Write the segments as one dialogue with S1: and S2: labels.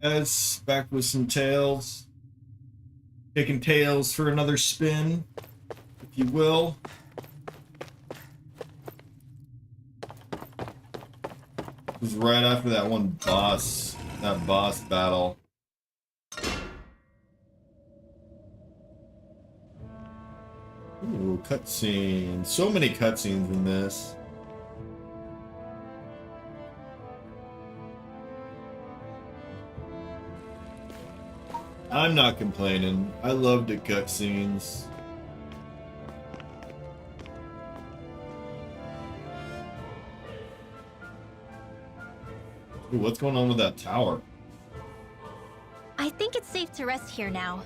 S1: As back with some tails. Taking tails for another spin, if you will. It was right after that boss battle. Ooh, cutscenes. So many cutscenes in this. I'm not complaining. I loved the cutscenes. Ooh, what's going on with that tower?
S2: I think it's safe to rest here now.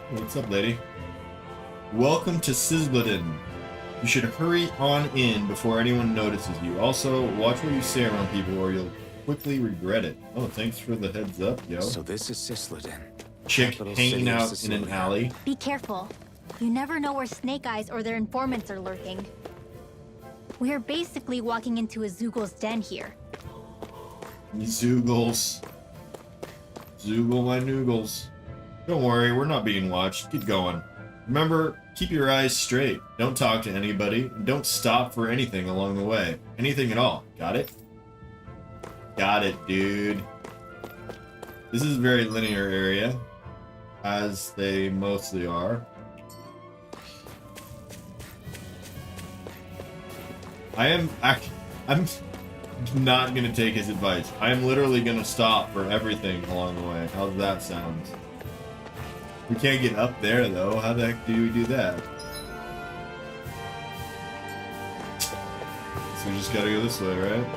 S1: What's up, lady? Welcome to Sizzleton. You should hurry on in before anyone notices you. Also, watch what you say around people or you'll quickly regret it. Oh, thanks for the heads up, yo.
S3: So this is Sizzleton.
S1: Chick hanging out in an alley.
S2: Be careful. You never know where Snake Eyes or their informants are lurking. We're basically walking into a Zoogel's den here.
S1: Zoogles. Zoogle my noogles. Don't worry, we're not being watched. Keep going. Remember, keep your eyes straight. Don't talk to anybody. And don't stop for anything along the way. Anything at all. Got it? Got it, dude. This is a very linear area, as they mostly are. I'm not gonna take his advice. I am literally gonna stop for everything along the way. How's that sound? We can't get up there though. How the heck do we do that? So we just gotta go this way, right?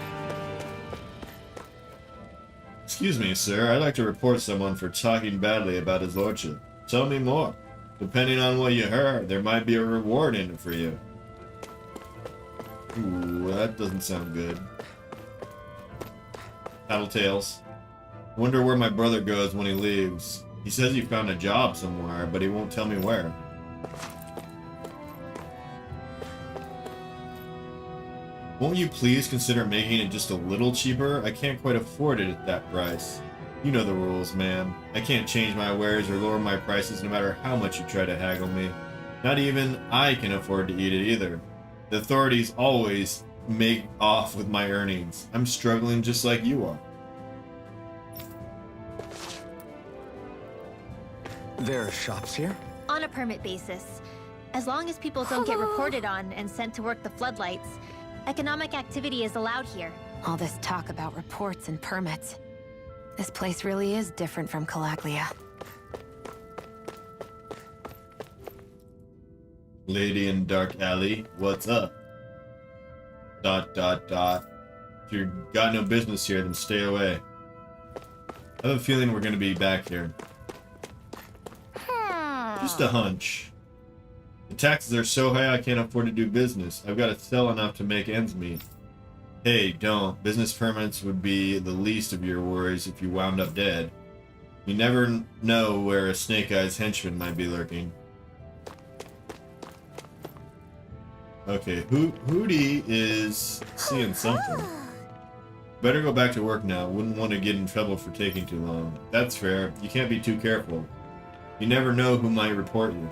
S1: Excuse me, sir. I'd like to report someone for talking badly about his lordship. Tell me more. Depending on what you heard, there might be a reward in it for you. Ooh, that doesn't sound good. Tattletales. Wonder where my brother goes when he leaves. He says he found a job somewhere, but he won't tell me where. Won't you please consider making it just a little cheaper? I can't quite afford it at that price. You know the rules, ma'am. I can't change my wares or lower my prices no matter how much you try to haggle me. Not even I can afford to eat it either. The authorities always make off with my earnings. I'm struggling just like you are.
S3: There are shops here?
S2: On a permit basis. As long as people don't get reported on and sent to work the floodlights, economic activity is allowed here.
S4: All this talk about reports and permits. This place really is different from Calaglia.
S1: Lady in Dark Alley, what's up? ... If you've got no business here, then stay away. I have a feeling we're gonna be back here. Just a hunch. The taxes are so high I can't afford to do business. I've got to sell enough to make ends meet. Hey, don't. Business permits would be the least of your worries if you wound up dead. You never know where a Snake Eyes henchman might be lurking. Okay, Hootie is seeing something. Better go back to work now. Wouldn't want to get in trouble for taking too long. That's fair. You can't be too careful. You never know who might report you.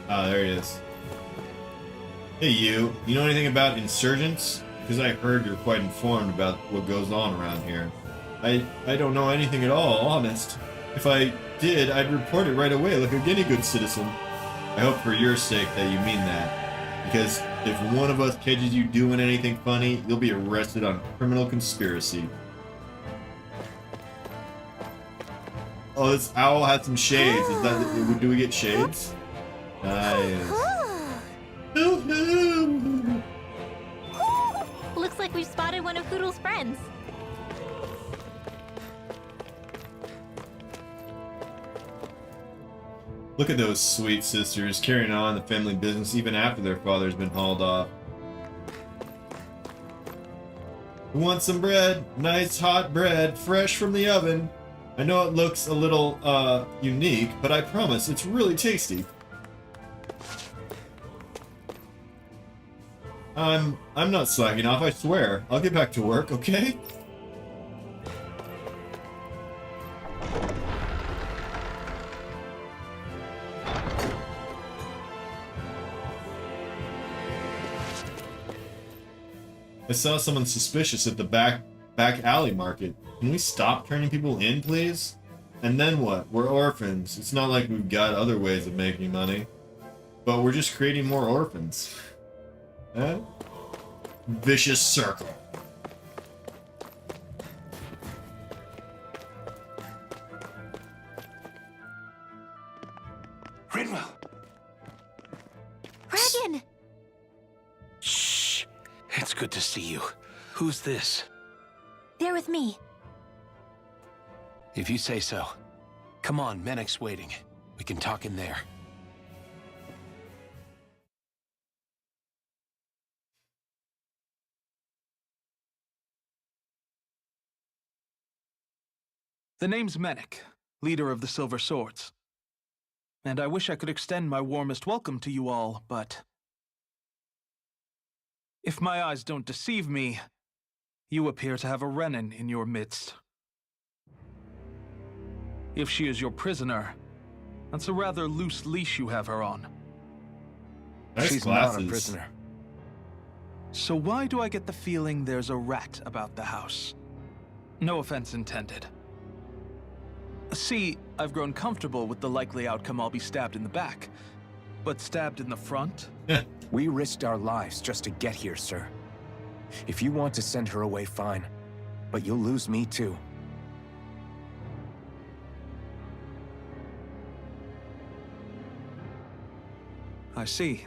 S1: Ah, there he is. Hey you know anything about insurgents? Because I heard you're quite informed about what goes on around here. I don't know anything at all, honest. If I did, I'd report it right away like any good citizen. I hope for your sake that you mean that. Because if one of us catches you doing anything funny, you'll be arrested on criminal conspiracy. Oh, this owl had some shades. Is that, do we get shades? Nice.
S2: Looks like we've spotted one of Hoodle's friends.
S1: Look at those sweet sisters carrying on the family business even after their father's been hauled off. Who wants some bread? Nice hot bread, fresh from the oven. I know it looks a little, unique, but I promise it's really tasty. I'm not slacking off, I swear. I'll get back to work, okay? I saw someone suspicious at the back alley market. Can we stop turning people in, please? And then what? We're orphans. It's not like we've got other ways of making money. But we're just creating more orphans. Eh? Vicious circle.
S3: Rinwell!
S2: Dragon!
S3: Shh. It's good to see you. Who's this?
S2: They're with me.
S3: If you say so. Come on, Menek's waiting. We can talk in there.
S5: The name's Menek, leader of the Silver Swords. And I wish I could extend my warmest welcome to you all, but... if my eyes don't deceive me, you appear to have a Renin in your midst. If she is your prisoner, that's a rather loose leash you have her on.
S1: Nice
S3: She's
S1: glasses.
S3: not a prisoner.
S5: So why do I get the feeling there's a rat about the house? No offense intended. See, I've grown comfortable with the likely outcome I'll be stabbed in the back. But stabbed in the front?
S3: We risked our lives just to get here, sir. If you want to send her away, fine. But you'll lose me too.
S5: I see.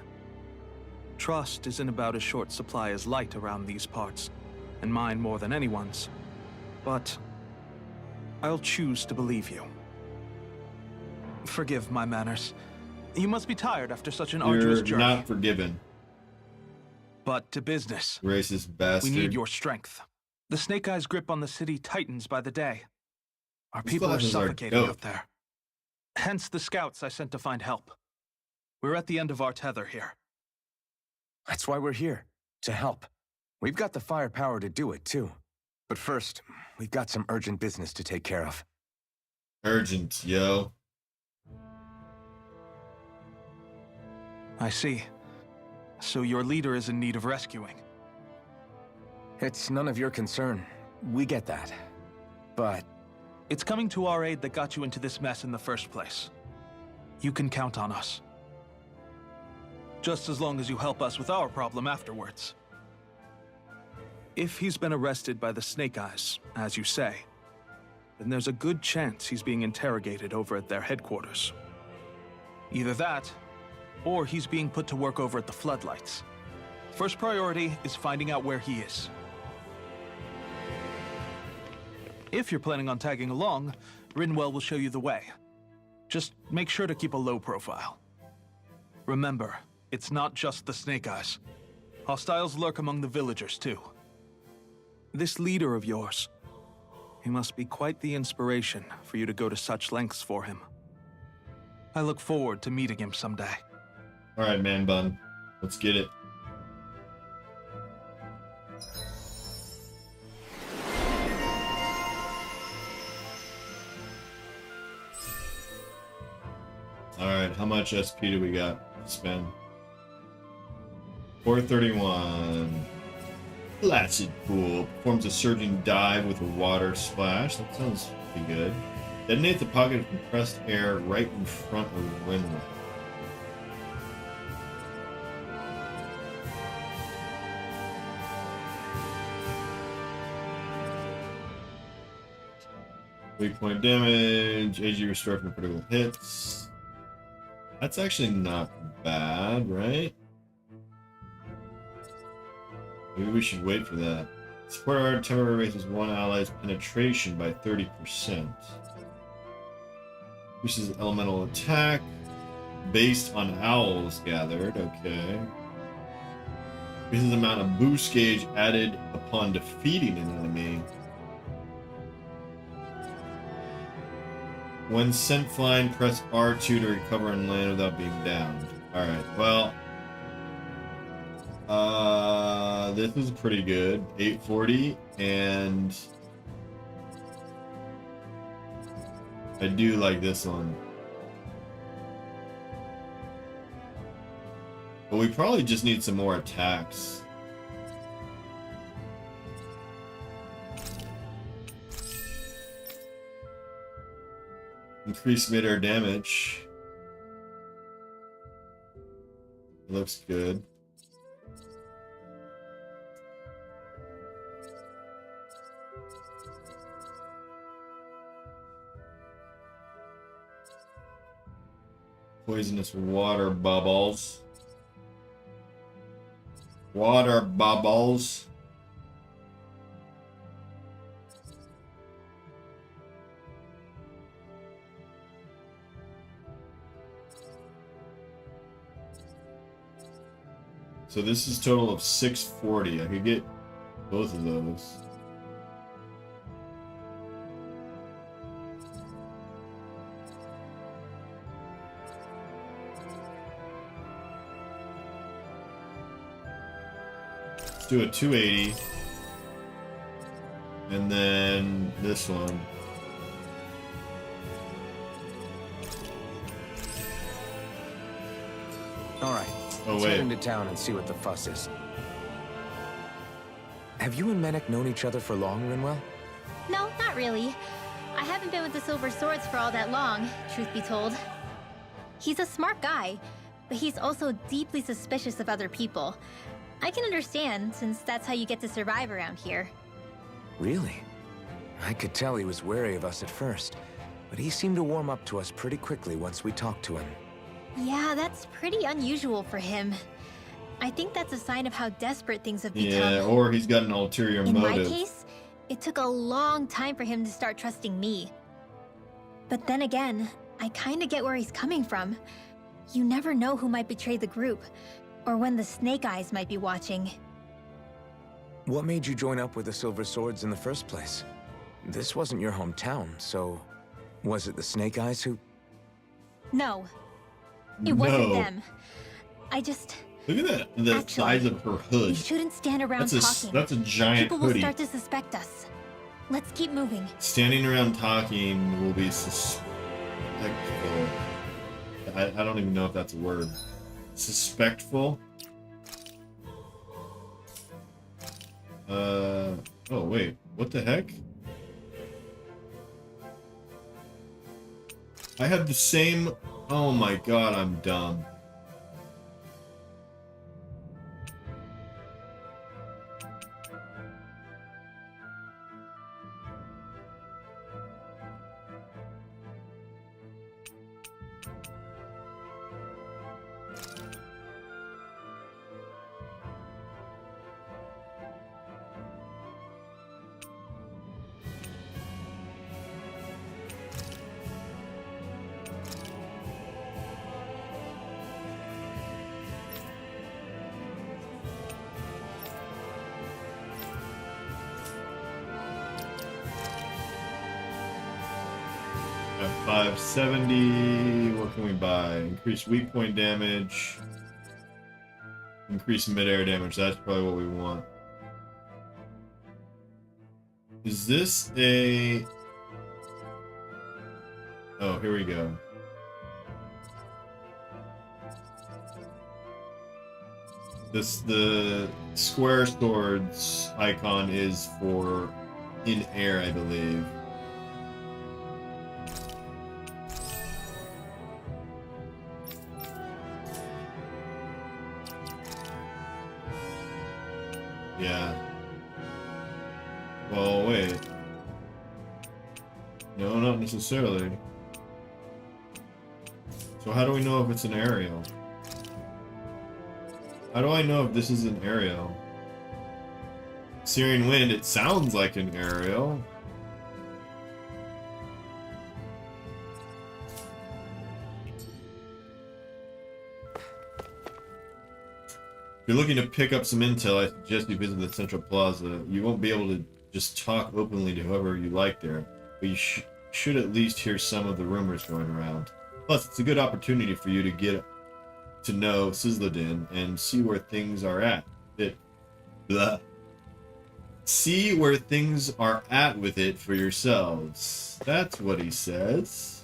S5: Trust is in about as short supply as light around these parts, and mine more than anyone's. But I'll choose to believe you. Forgive my manners. You must be tired after such an arduous
S1: You're
S5: journey.
S1: not forgiven,
S5: But to business.
S1: racist bastard.
S5: We need your strength. The Snake Eyes' grip on the city tightens by the day. Our
S1: These
S5: people are
S1: glasses are
S5: suffocating
S1: dope.
S5: out there. Hence the scouts I sent to find help. We're at the end of our tether here.
S3: That's why we're here. To help. We've got the firepower to do it, too. But first, we've got some urgent business to take care of.
S1: Urgent, yo.
S5: I see. So your leader is in need of rescuing.
S3: It's none of your concern. We get that. But
S5: It's coming to our aid that got you into this mess in the first place. You can count on us. Just as long as you help us with our problem afterwards. If he's been arrested by the Snake Eyes, as you say, then there's a good chance he's being interrogated over at their headquarters. Either that, or he's being put to work over at the Floodlights. First priority is finding out where he is. If you're planning on tagging along, Rinwell will show you the way. Just make sure to keep a low profile. Remember, it's not just the Snake Eyes. Hostiles lurk among the villagers, too. This leader of yours, he must be quite the inspiration for you to go to such lengths for him. I look forward to meeting him someday.
S1: Alright, man bun. Let's get it. Alright, how much SP do we got to spend? 431. Placid Pool. Performs a surging dive with a water splash. That sounds pretty good. Detonates a pocket of compressed air right in front of the windmill. Weak point damage. AG restored from critical hits. That's actually not bad, right? Maybe we should wait for that. Support our temporary raises one ally's penetration by 30%. Increases elemental attack based on owls gathered. Okay. Increases the amount of boost gauge added upon defeating an enemy. When sent flying, press R2 to recover and land without being downed. Alright, well... this is pretty good. 840, and... I do like this one. But we probably just need some more attacks. Increase mid-air damage. Looks good. Poisonous water bubbles. Water bubbles. So this is total of 640. I could get both of those. Let's do a 280. And then this one.
S3: All right.
S1: Oh,
S3: Let's
S1: wait.
S3: head into town and see what the fuss is. Have you and Menek known each other for long, Rinwell?
S2: No, not really. I haven't been with the Silver Swords for all that long, truth be told. He's a smart guy, but he's also deeply suspicious of other people. I can understand, since that's how you get to survive around here.
S3: Really? I could tell he was wary of us at first, but he seemed to warm up to us pretty quickly once we talked to him.
S2: Yeah, that's pretty unusual for him. I think that's a sign of how desperate things have become.
S1: Yeah, or he's got an ulterior
S2: In my
S1: motive.
S2: case, it took a long time for him to start trusting me. But then again, I kinda get where he's coming from. You never know who might betray the group, or when the Snake Eyes might be watching.
S3: What made you join up with the Silver Swords in the first place? This wasn't your hometown, so... Was it the Snake Eyes who...
S2: No, it wasn't
S1: No.
S2: them. I just...
S1: Look at that, the
S2: Actually,
S1: size of her
S2: You
S1: hood.
S2: shouldn't stand around talking.
S1: That's a giant
S2: People will
S1: hoodie.
S2: start to suspect us. Let's keep moving.
S1: Standing around talking will be suspectful. I don't even know if that's a word. Suspectful? Oh wait, what the heck? I have the same... Oh my god, I'm dumb. At 570, what can we buy? Increase weak point damage. Increase mid-air damage, that's probably what we want. Is this a... Oh, here we go. The square swords icon is for in air, I believe. Yeah. Well, wait. No, not necessarily. So how do we know if it's an aerial? How do I know if this is an aerial? Searing Wind, it sounds like an aerial. If you're looking to pick up some intel, I suggest you visit the Central Plaza. You won't be able to just talk openly to whoever you like there, but should at least hear some of the rumors going around. Plus, it's a good opportunity for you to get to know Sizzledin and see where things are at. See where things are at with it for yourselves. That's what he says.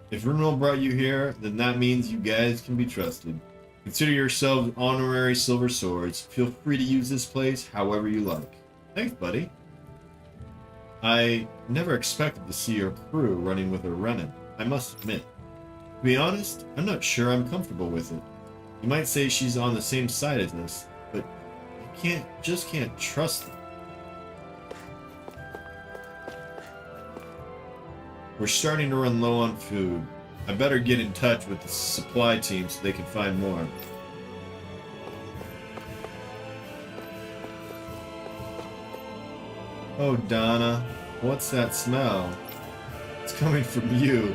S1: If Rinwell brought you here, then that means you guys can be trusted. Consider yourselves honorary silver swords. Feel free to use this place however you like. Thanks, buddy. I never expected to see your crew running with a Renin, I must admit. To be honest, I'm not sure I'm comfortable with it. You might say she's on the same side as us, but you can't trust them. We're starting to run low on food. I better get in touch with the supply team so they can find more. Oh, Donna, what's that smell? It's coming from you.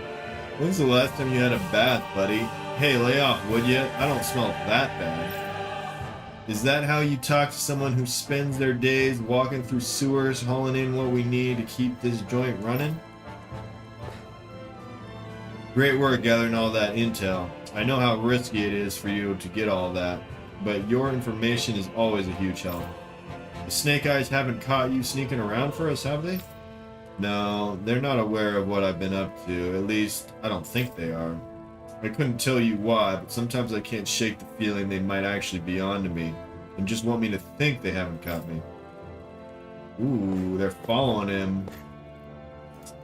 S1: When's the last time you had a bath, buddy? Hey, lay off, would ya? I don't smell that bad. Is that how you talk to someone who spends their days walking through sewers, hauling in what we need to keep this joint running? Great work gathering all that intel. I know how risky it is for you to get all that, but your information is always a huge help. The Snake Eyes haven't caught you sneaking around for us, have they? No, they're not aware of what I've been up to. At least, I don't think they are. I couldn't tell you why, but sometimes I can't shake the feeling they might actually be onto me and just want me to think they haven't caught me. Ooh, they're following him.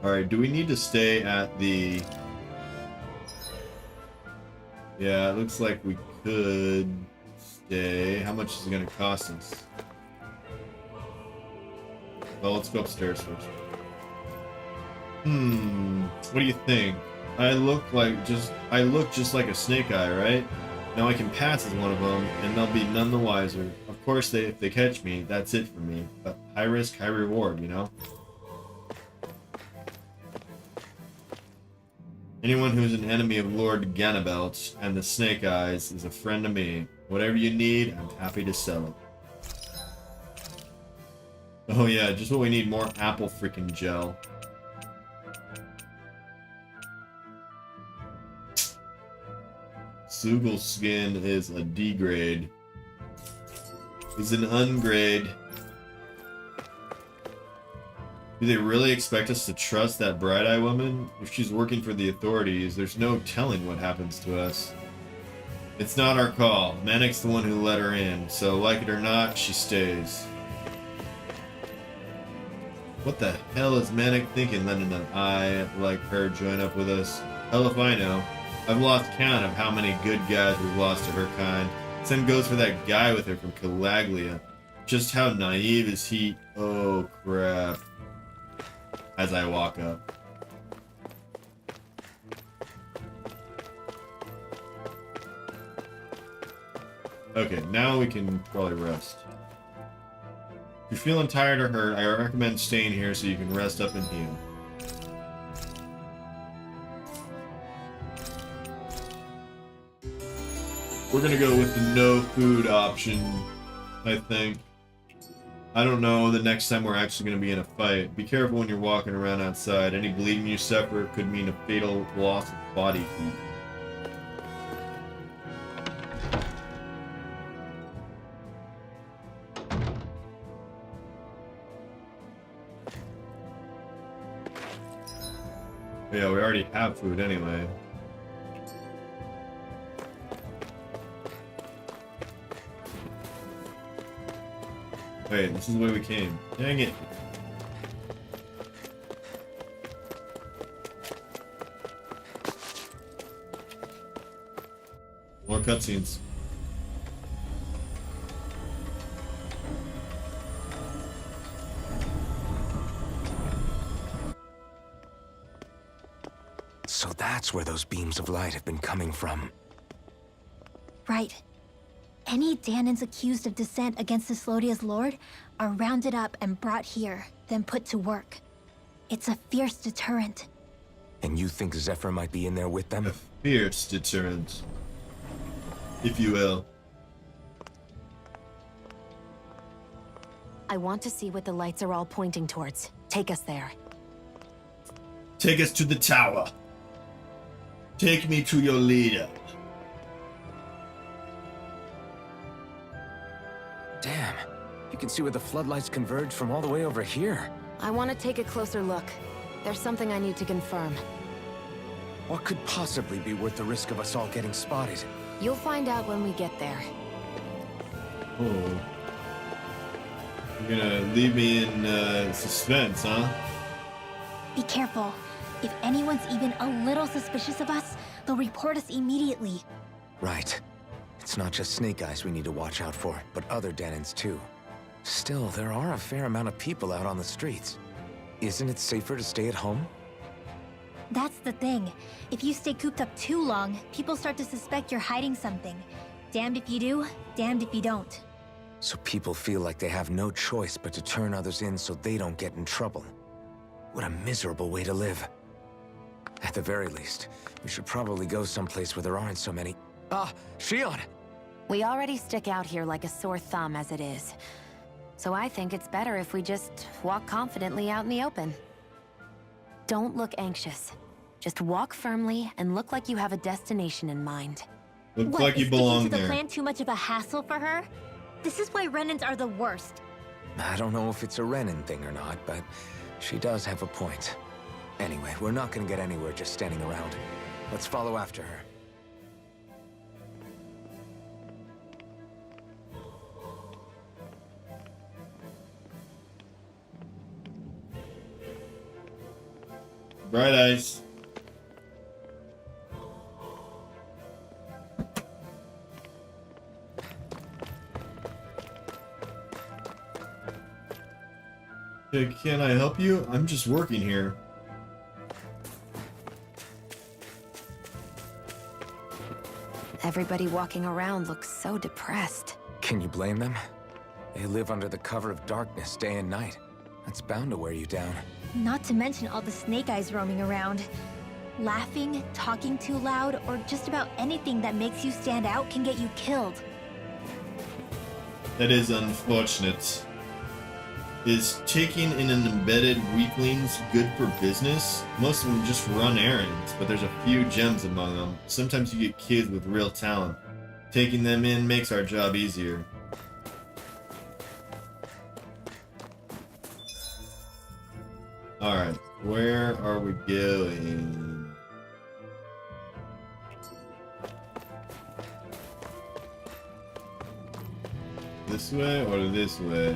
S1: Alright, do we need to stay at the... Yeah, it looks like we could stay. How much is it going to cost us? Well, let's go upstairs first. What do you think? I look just like a snake eye, right? Now I can pass as one of them, and they'll be none the wiser. Of course, if they catch me, that's it for me. But high risk, high reward, you know? Anyone who's an enemy of Lord Ganabelt and the Snake Eyes is a friend to me. Whatever you need, I'm happy to sell it. Oh yeah, just what we need, more apple freaking gel. Sugal's skin is a D grade. Is an ungrade. Do they really expect us to trust that bright-eye woman? If she's working for the authorities, there's no telling what happens to us. It's not our call. Manic's the one who let her in, so like it or not, she stays. What the hell is Manic thinking letting an eye like her join up with us? Hell if I know. I've lost count of how many good guys we've lost to her kind. Same goes for that guy with her from Calaglia. Just how naive is he? Oh crap. As I walk up. Okay, now we can probably rest. If you're feeling tired or hurt, I recommend staying here so you can rest up and heal. We're gonna go with the no food option, I think. I don't know the next time we're actually going to be in a fight. Be careful when you're walking around outside. Any bleeding you suffer could mean a fatal loss of body heat. Yeah, we already have food anyway. Wait, this is the way we came. Dang it. More cutscenes.
S3: So that's where those beams of light have been coming from.
S2: Right. Any Danans accused of dissent against Cyslodia's lord are rounded up and brought here, then put to work. It's a fierce deterrent.
S3: And you think Zephyr might be in there with them?
S1: A fierce deterrent, if you will.
S4: I want to see what the lights are all pointing towards. Take us there.
S1: Take us to the tower. Take me to your leader.
S3: Damn. You can see where the floodlights converge from all the way over here.
S4: I want to take a closer look. There's something I need to confirm.
S3: What could possibly be worth the risk of us all getting spotted?
S4: You'll find out when we get there.
S1: Oh. You're gonna leave me in suspense, huh?
S2: Be careful. If anyone's even a little suspicious of us, they'll report us immediately.
S3: Right. It's not just Snake Eyes we need to watch out for, but other Denons too. Still, there are a fair amount of people out on the streets. Isn't it safer to stay at home?
S2: That's the thing. If you stay cooped up too long, people start to suspect you're hiding something. Damned if you do, damned if you don't.
S3: So people feel like they have no choice but to turn others in so they don't get in trouble. What a miserable way to live. At the very least, we should probably go someplace where there aren't so many... Ah, Shion!
S4: We already stick out here like a sore thumb as it is. So I think it's better if we just walk confidently out in the open. Don't look anxious. Just walk firmly and look like you have a destination in mind.
S1: Looks
S2: What,
S1: like you
S2: is sticking
S1: belong
S2: to the
S1: there.
S2: plan too much of a hassle for her? This is why Renans are the worst.
S3: I don't know if it's a Renin thing or not, but she does have a point. Anyway, we're not gonna get anywhere just standing around. Let's follow after her.
S1: Bright eyes. Hey, can I help you? I'm just working here.
S4: Everybody walking around looks so depressed.
S3: Can you blame them? They live under the cover of darkness day and night. That's bound to wear you down.
S2: Not to mention all the Snake Eyes roaming around. Laughing, talking too loud, or just about anything that makes you stand out can get you killed.
S1: That is unfortunate. Is taking in an embedded weaklings good for business? Most of them just run errands, but there's a few gems among them. Sometimes you get kids with real talent. Taking them in makes our job easier. Alright, where are we going? This way or this way?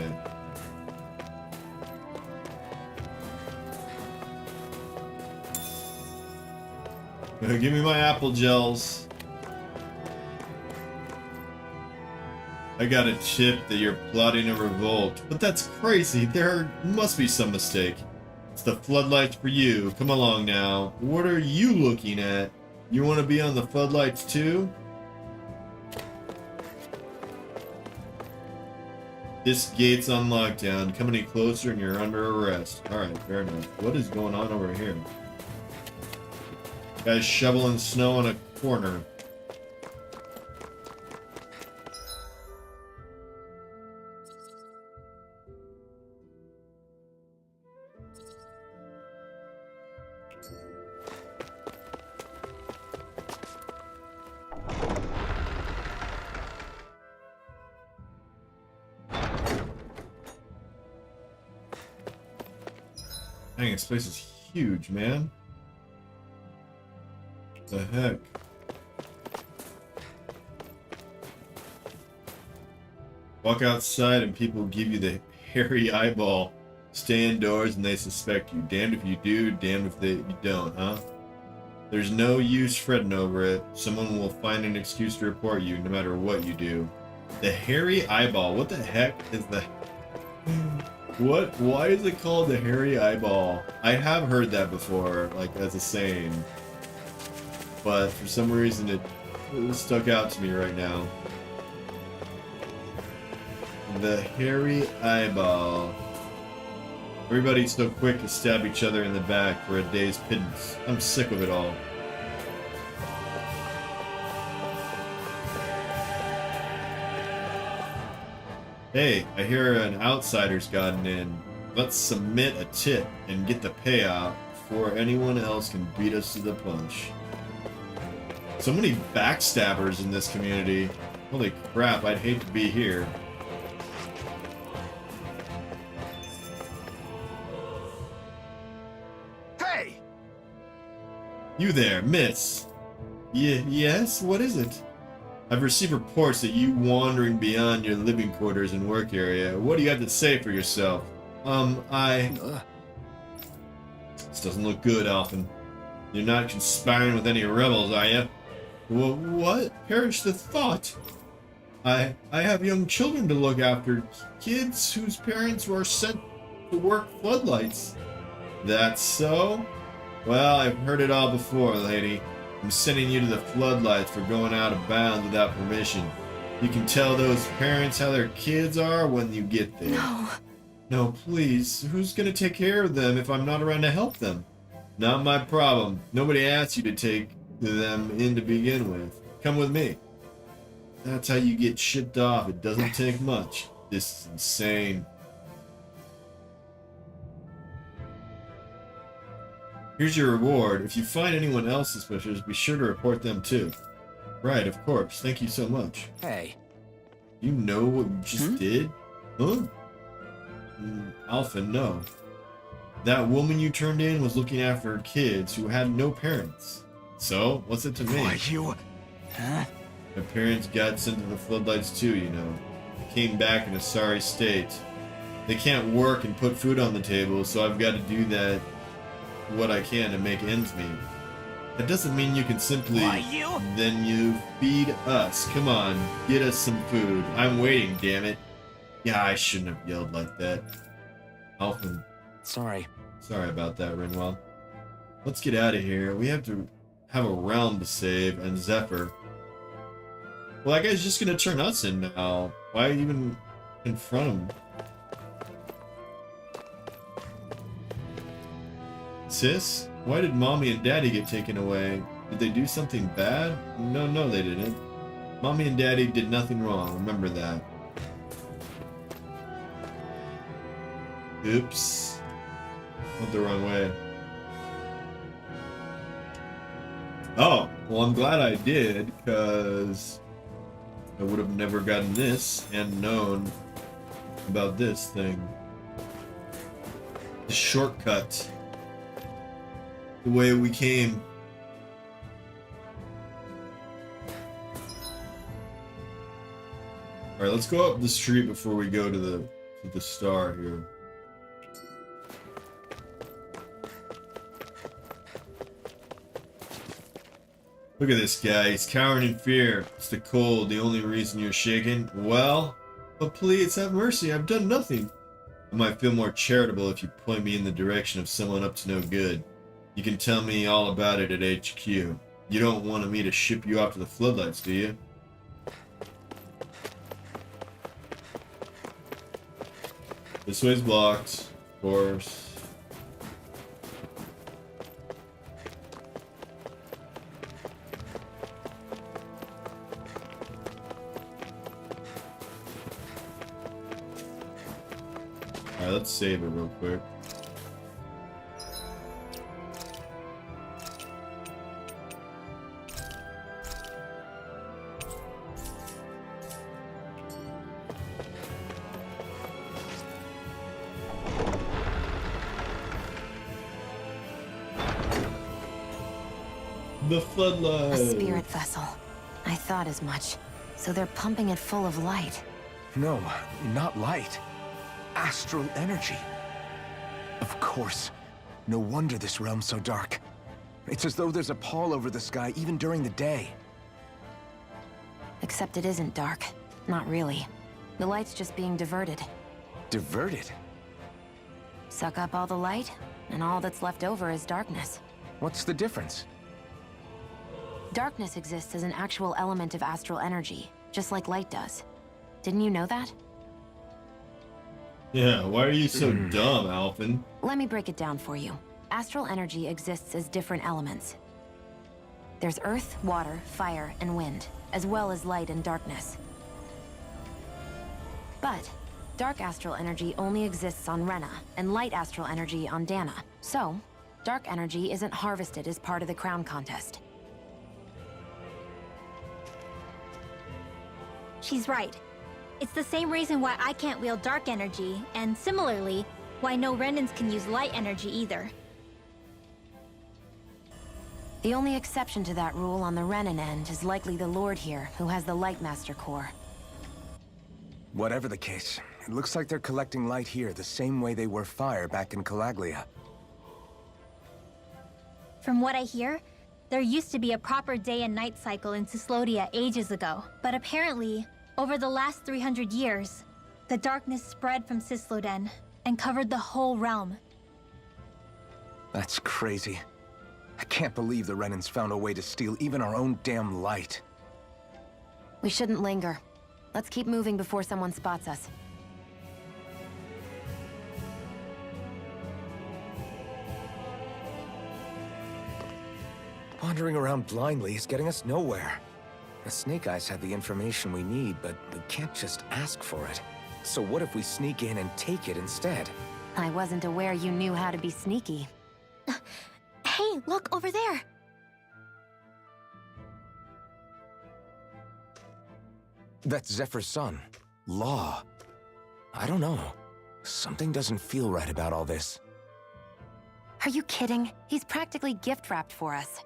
S1: Give me my apple gels. I got a tip that you're plotting a revolt, but that's crazy. There must be some mistake. It's the floodlights for you. Come along now. What are you looking at? You want to be on the floodlights too? This gate's on lockdown. Come any closer and you're under arrest. Alright, fair enough. What is going on over here? Guys shoveling snow in a corner. Dang, this place is huge, man. What the heck? Walk outside and people give you the hairy eyeball. Stay indoors and they suspect you. Damned if you do, damned if you don't, huh? There's no use fretting over it. Someone will find an excuse to report you no matter what you do. The hairy eyeball. What the heck is that? What? Why is it called the hairy eyeball? I have heard that before, like as a saying. But for some reason it stuck out to me right now. The hairy eyeball. Everybody's so quick to stab each other in the back for a day's pittance. I'm sick of it all. Hey, I hear an outsider's gotten in. Let's submit a tip and get the payout. before anyone else can beat us to the punch. So many backstabbers in this community. Holy crap, I'd hate to be here.
S3: Hey!
S1: You there, miss. Yes? What is it? I've received reports that you wandering beyond your living quarters and work area. What do you have to say for yourself? This doesn't look good, Alphen. You're not conspiring with any rebels, are you? What? Perish the thought. I have young children to look after. Kids whose parents were sent to work floodlights. That's so? Well, I've heard it all before, lady. I'm sending you to the floodlights for going out of bounds without permission. You can tell those parents how their kids are when you get there.
S4: No.
S1: No, please. Who's gonna take care of them if I'm not around to help them? Not my problem. Nobody asked you to take them in to begin with. Come with me. That's how you get shipped off. It doesn't take much. This is insane. Here's your reward. If you find anyone else suspicious, be sure to report them too. Right, of course. Thank you so much.
S3: Hey.
S1: You know what you just did? Huh? Alpha, no. That woman you turned in was looking after kids who had no parents. So, what's it to me?
S3: Why, you... Huh?
S1: My parents got sent to the floodlights too, you know. They came back in a sorry state. They can't work and put food on the table, so I've got to do what I can to make ends meet. That doesn't mean you can simply...
S3: Why, you...
S1: Then you feed us. Come on, get us some food. I'm waiting, damn it. Yeah, I shouldn't have yelled like that. Alphen.
S3: Sorry.
S1: Sorry about that, Rinwell. Let's get out of here. We have to have a realm to save, and Zephyr. Well, that guy's just gonna turn us in now. Why even confront him? Sis? Why did Mommy and Daddy get taken away? Did they do something bad? No, they didn't. Mommy and Daddy did nothing wrong. Remember that. Oops. Went the wrong way. Oh, well, I'm glad I did, because I would have never gotten this and known about this thing. The shortcut. The way we came. Alright, let's go up the street before we go to the star here. Look at this guy, he's cowering in fear. It's the cold, the only reason you're shaking. Well, but please have mercy, I've done nothing. I might feel more charitable if you point me in the direction of someone up to no good. You can tell me all about it at HQ. You don't want me to ship you off to the floodlights, do you? This way's blocked, of course. Alright, let's save it real quick. The floodlight.
S4: A spirit vessel. I thought as much. So they're pumping it full of light.
S3: No, not light. Astral energy. Of course. No wonder this realm's so dark. It's as though there's a pall over the sky even during the day.
S4: Except it isn't dark. Not really. The light's just being diverted.
S3: Diverted?
S4: Suck up all the light, and all that's left over is darkness.
S3: What's the difference?
S4: Darkness exists as an actual element of astral energy, just like light does. Didn't you know that?
S1: Yeah, why are you so dumb, Alphen?
S4: Let me break it down for you. Astral energy exists as different elements. There's earth, water, fire, and wind, as well as light and darkness. But dark astral energy only exists on Rena, and light astral energy on Dana. So, Dark energy isn't harvested as part of the crown contest.
S2: She's right. It's the same reason why I can't wield dark energy, and similarly, why no Renans can use light energy either.
S4: The only exception to that rule on the Renan end is likely the Lord here, who has the Lightmaster core.
S3: Whatever the case, it looks like they're collecting light here the same way they were fire back in Calaglia.
S2: From what I hear, there used to be a proper day and night cycle in Cyslodia ages ago, but apparently, over the last 300 years, the darkness spread from Cysloden and covered the whole realm.
S3: That's crazy. I can't believe the Renans found a way to steal even our own damn light.
S4: We shouldn't linger. Let's keep moving before someone spots us.
S3: Wandering around blindly is getting us nowhere. The Snake Eyes have the information we need, but we can't just ask for it. So what if we sneak in and take it instead?
S4: I wasn't aware you knew how to be sneaky.
S2: Hey, look over there!
S3: That's Zephyr's son, Law. I don't know. Something doesn't feel right about all this.
S4: Are you kidding? He's practically gift-wrapped for us.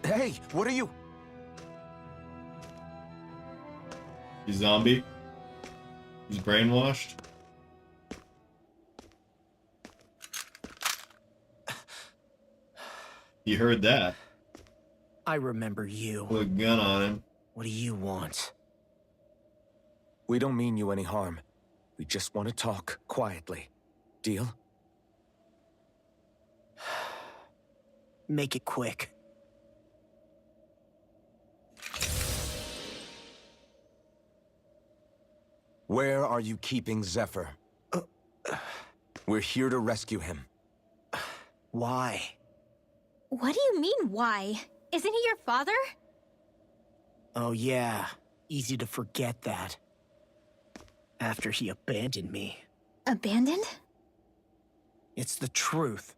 S3: Hey, what are you?
S1: You zombie? He's brainwashed? You heard that.
S6: I remember you.
S1: Put a gun on him.
S6: What do you want?
S3: We don't mean you any harm. We just want to talk quietly. Deal?
S6: Make it quick.
S3: Where are you keeping Zephyr? We're here to rescue him.
S6: Why?
S2: What do you mean, why? Isn't he your father?
S6: Oh yeah, easy to forget that. After he abandoned me.
S2: Abandoned?
S6: It's the truth.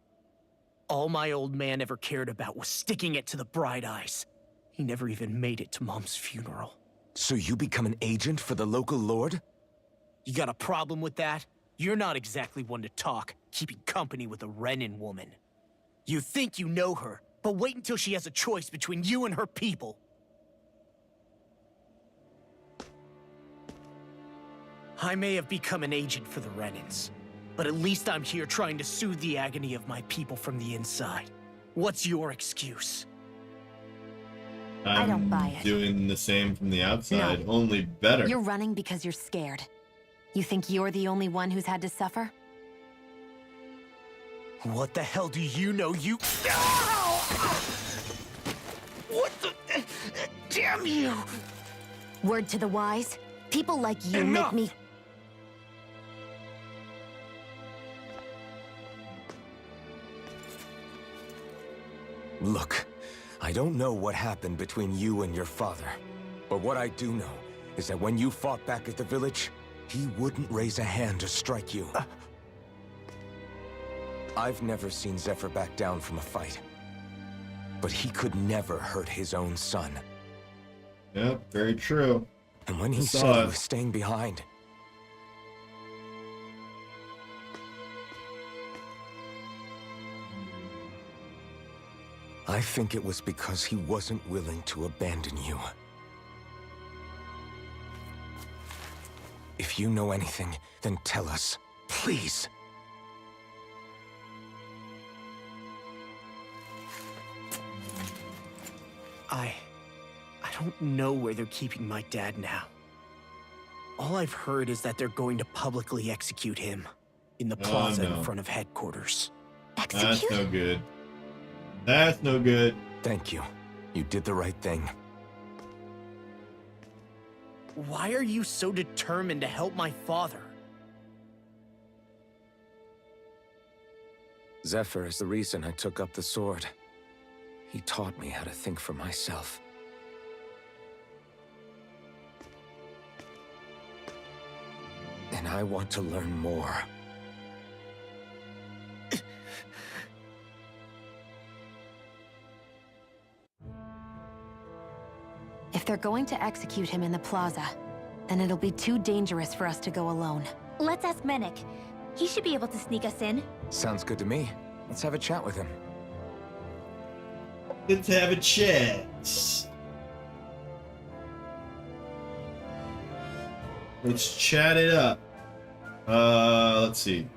S6: All my old man ever cared about was sticking it to the Bright Eyes. He never even made it to Mom's funeral.
S3: So you become an agent for the local lord?
S6: You got a problem with that? You're not exactly one to talk, keeping company with a Renan woman. You think you know her, but wait until she has a choice between you and her people. I may have become an agent for the Renans, but at least I'm here trying to soothe the agony of my people from the inside. What's your excuse?
S4: I don't buy it.
S1: Doing the same from the outside,
S4: No.
S1: only better.
S4: You're running because you're scared. You think you're the only one who's had to suffer?
S6: What the hell do you know, you— Ow! What the— Damn you!
S4: Word to the wise, people like you
S6: Enough!
S4: make me...
S3: Look, I don't know what happened between you and your father. But what I do know is that when you fought back at the village, he wouldn't raise a hand to strike you. I've never seen Zephyr back down from a fight. But he could never hurt his own son.
S1: Yep, very true.
S3: And when he
S1: saw
S3: said
S1: it.
S3: he was staying behind, I think it was because he wasn't willing to abandon you. If you know anything, then tell us, please.
S6: I don't know where they're keeping my dad now. All I've heard is that they're going to publicly execute him in the plaza
S1: no.
S6: in front of headquarters.
S1: That's
S2: Execute?
S1: no good. That's no good.
S3: Thank you. You did the right thing.
S6: Why are you so determined to help my father?
S3: Zephyr is the reason I took up the sword. He taught me how to think for myself. And I want to learn more.
S4: If they're going to execute him in the plaza, then it'll be too dangerous for us to go alone.
S2: Let's ask Menik. He should be able to sneak us in.
S3: Sounds good to me. Let's have a chat with him.
S1: Let's have a chat. Let's chat it up. Let's see.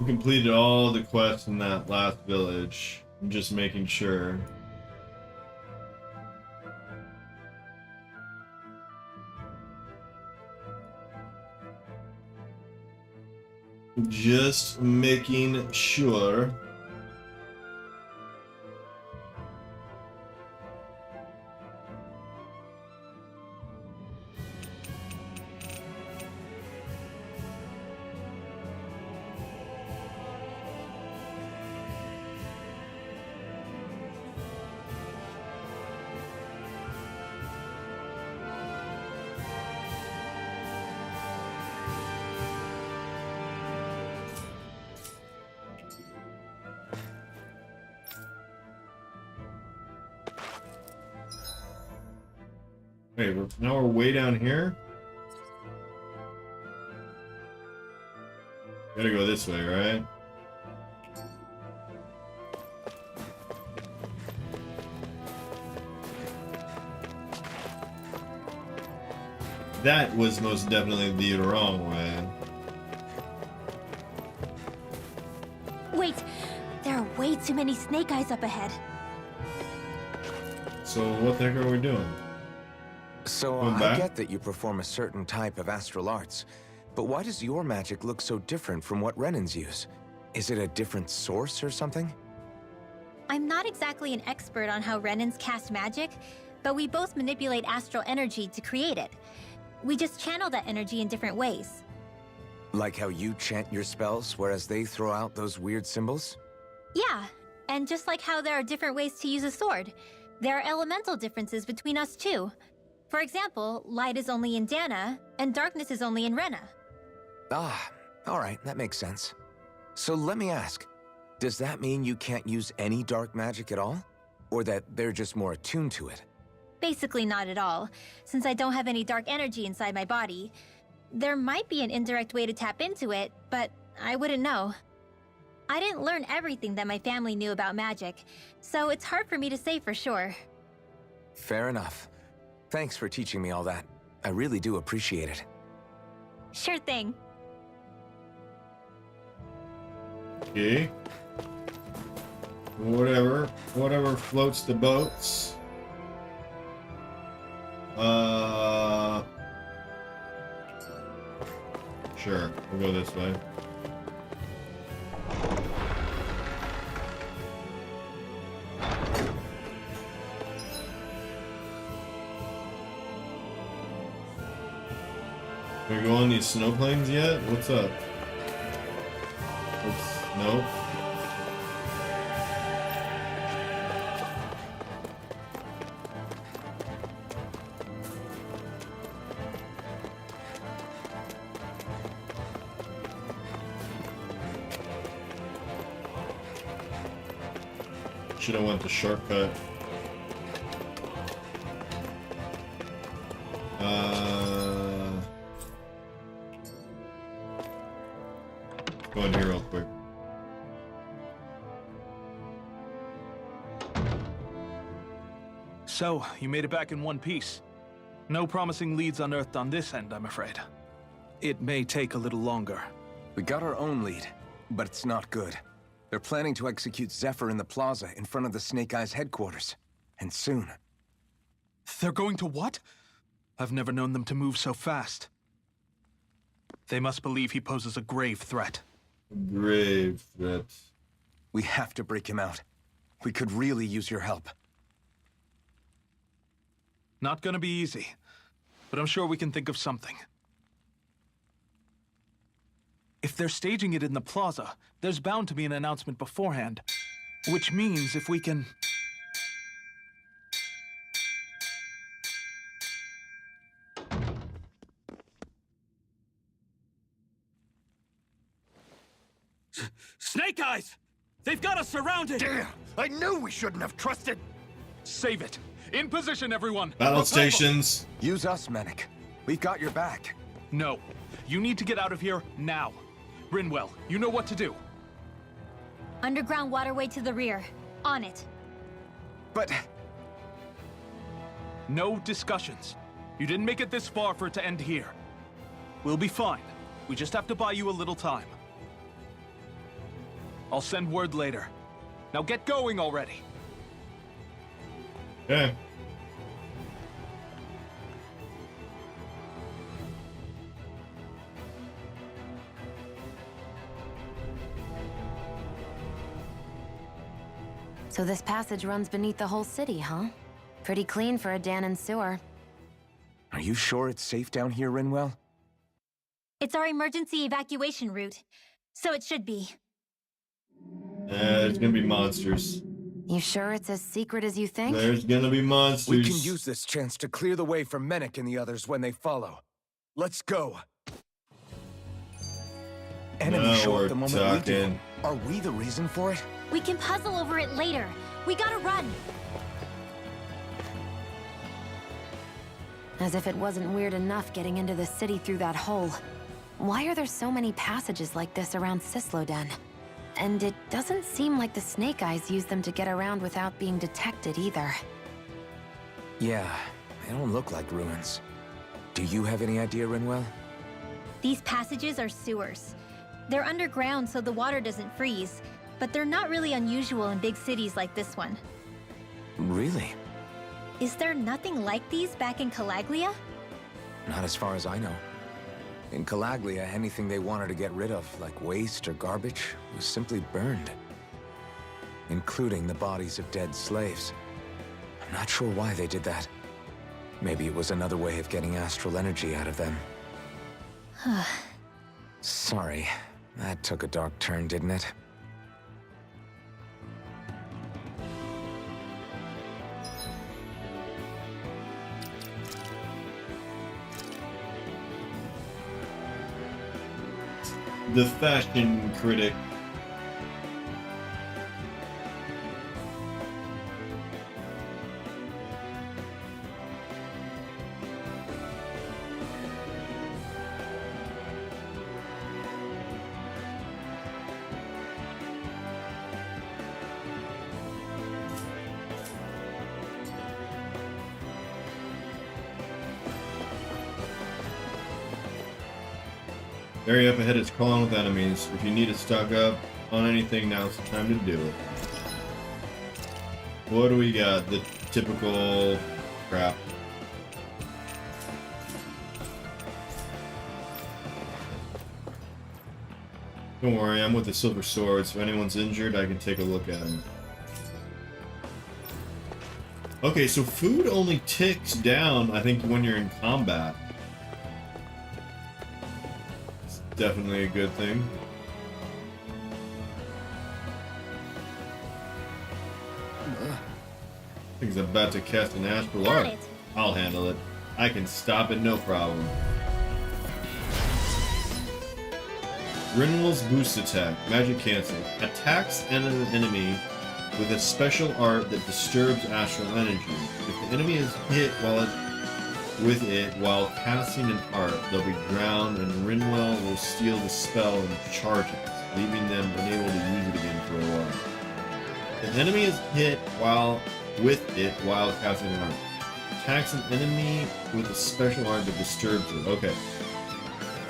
S1: We completed all the quests in that last village. I'm just making sure. Just making sure. Wait, now we're way down here? Gotta go this way, right? That was most definitely the wrong way.
S2: Wait, there are way too many snake eyes up ahead.
S1: So what the heck are we doing?
S3: So,
S1: Going
S3: I
S1: back?
S3: get that you perform a certain type of astral arts, but why does your magic look so different from what Renan's use? Is it a different source or something?
S2: I'm not exactly an expert on how Renans cast magic, but we both manipulate astral energy to create it. We just channel that energy in different ways.
S3: Like how you chant your spells, whereas they throw out those weird symbols?
S2: Yeah, and just like how there are different ways to use a sword, there are elemental differences between us too. For example, light is only in Dana, and darkness is only in Rena.
S3: Ah, alright, that makes sense. So let me ask, does that mean you can't use any dark magic at all? Or that they're just more attuned to it?
S2: Basically not at all, since I don't have any dark energy inside my body. There might be an indirect way to tap into it, but I wouldn't know. I didn't learn everything that my family knew about magic, so it's hard for me to say for sure.
S3: Fair enough. Thanks for teaching me all that. I really do appreciate it.
S2: Sure thing.
S1: Okay. Whatever floats the boats. Sure, we'll go this way. Can we go on these snow planes yet? What's up? Oops, nope. Should have went the shortcut. Go in here real quick.
S5: So, you made it back in one piece. No promising leads unearthed on this end, I'm afraid. It may take a little longer.
S3: We got our own lead, but it's not good. They're planning to execute Zephyr in the plaza in front of the Snake Eyes headquarters. And soon.
S5: They're going to what? I've never known them to move so fast. They must believe he poses a grave threat.
S1: Grave threat.
S3: We have to break him out. We could really use your help.
S5: Not gonna be easy, but I'm sure we can think of something. If they're staging it in the plaza, there's bound to be an announcement beforehand. Which means if we can...
S7: Snake Eyes! They've got us surrounded!
S3: Damn! I knew we shouldn't have trusted!
S5: Save it! In position, everyone!
S1: Battle stations.
S3: Use us, Manic. We've got your back.
S5: No. You need to get out of here now. Rinwell, you know what to do.
S2: Underground waterway to the rear. On it.
S3: But...
S5: No discussions. You didn't make it this far for it to end here. We'll be fine. We just have to buy you a little time. I'll send word later. Now get going already.
S1: Okay.
S4: So this passage runs beneath the whole city, huh? Pretty clean for a Danon sewer.
S3: Are you sure it's safe down here, Rinwell?
S2: It's our emergency evacuation route, so it should be.
S1: There's gonna be monsters.
S4: You sure it's as secret as you think?
S1: There's gonna be monsters.
S3: We can use this chance to clear the way for Menek and the others when they follow. Let's go. Enemies
S1: Now
S3: show
S1: we're
S3: up the moment we do.
S1: talking.
S3: Are we the reason for it?
S2: We can puzzle over it later. We gotta run.
S4: As if it wasn't weird enough getting into the city through that hole. Why are there so many passages like this around Sisloden? And it doesn't seem like the Snake Eyes use them to get around without being detected either.
S3: Yeah, they don't look like ruins. Do you have any idea, Rinwell?
S2: These passages are sewers. They're underground so the water doesn't freeze, but they're not really unusual in big cities like this one.
S3: Really?
S2: Is there nothing like these back in Calaglia?
S3: Not as far as I know. In Calaglia, anything they wanted to get rid of, like waste or garbage, was simply burned. Including the bodies of dead slaves. I'm not sure why they did that. Maybe it was another way of getting astral energy out of them. Sorry, that took a dark turn, didn't it?
S1: The fashion critic. Area up ahead is crawling with enemies. If you need to stock up on anything, now's the time to do it. What do we got? The typical crap. Don't worry, I'm with the silver swords. If anyone's injured, I can take a look at them. Okay, so food only ticks down, I think, when you're in combat. Definitely a good thing. I think he's about to cast an astral
S2: Got
S1: art.
S2: it.
S1: I'll handle it. I can stop it, no problem. Rinwell's boost attack. Magic cancel. Attacks an enemy with a special art that disturbs astral energy. If the enemy is hit with it while casting an art, they'll be drowned, and Rinwell will steal the spell and charge it, leaving them unable to use it again for a while. An enemy is hit with it while casting an art. Attacks an enemy with a special art that disturbs it. Okay.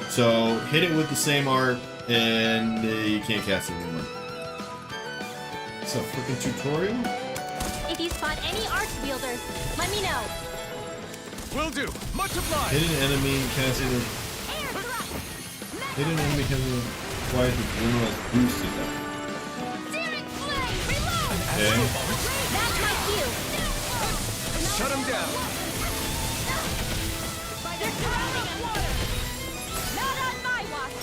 S1: So, hit it with the same art, and you can't cast it anymore. It's a freaking tutorial?
S2: If you spot any arch wielders, let me know.
S7: Will do. Much obliged.
S1: Hit an enemy casting a...
S2: Air thrust!
S1: Hit an enemy casting a... twice with Bruno's boost attack.
S2: Searing flame, reload!
S1: Okay.
S2: That's my cue.
S3: Shut him down.
S2: They're surrounding us. Not on my watch.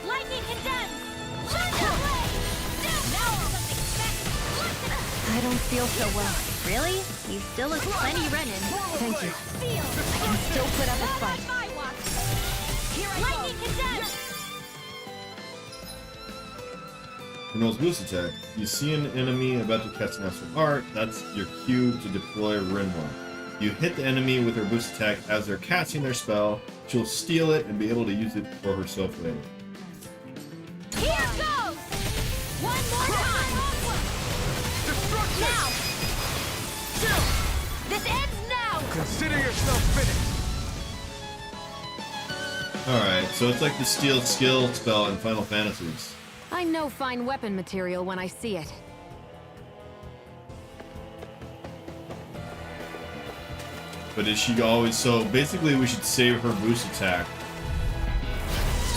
S2: Lightning condemns. Thunder blade. Now something spectacular.
S4: I don't feel so well.
S2: Really? You still look plenty Renin.
S4: Thank you.
S2: Feel.
S4: I can still put up a
S2: Not
S4: fight.
S2: on my watch. Lightning condemns.
S1: Bruno's boost attack. You see an enemy about to cast an astral art, that's your cue to deploy Rinwell. You hit the enemy with her boost attack as they're casting their spell. She'll steal it and be able to use it for herself later.
S2: Here goes. One more time. Now. This ends now.
S3: Consider yourself finished.
S1: Alright, so it's like the steal skill spell in Final Fantasies.
S4: I know fine weapon material when I see it.
S1: But is she always so? Basically, we should save her boost attack.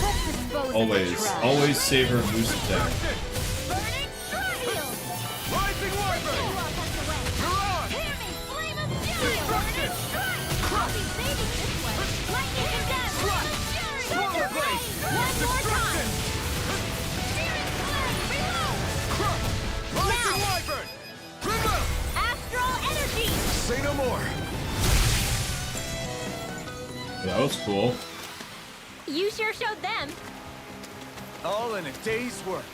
S4: Let's dispose
S1: Always,
S4: of the trash.
S1: always save her boost attack.
S2: Burning shield.
S3: Rising Wyvern!
S2: Hear me, flame of fury. Burning strike. I'll be saving this one. Lightning condemned. Thunder blade. One more time. Searing flame. Reload.
S3: Rising Wyvern! Remote!
S2: Astral energy.
S3: Say no more.
S1: That was cool.
S2: You sure showed them.
S3: All in a day's work.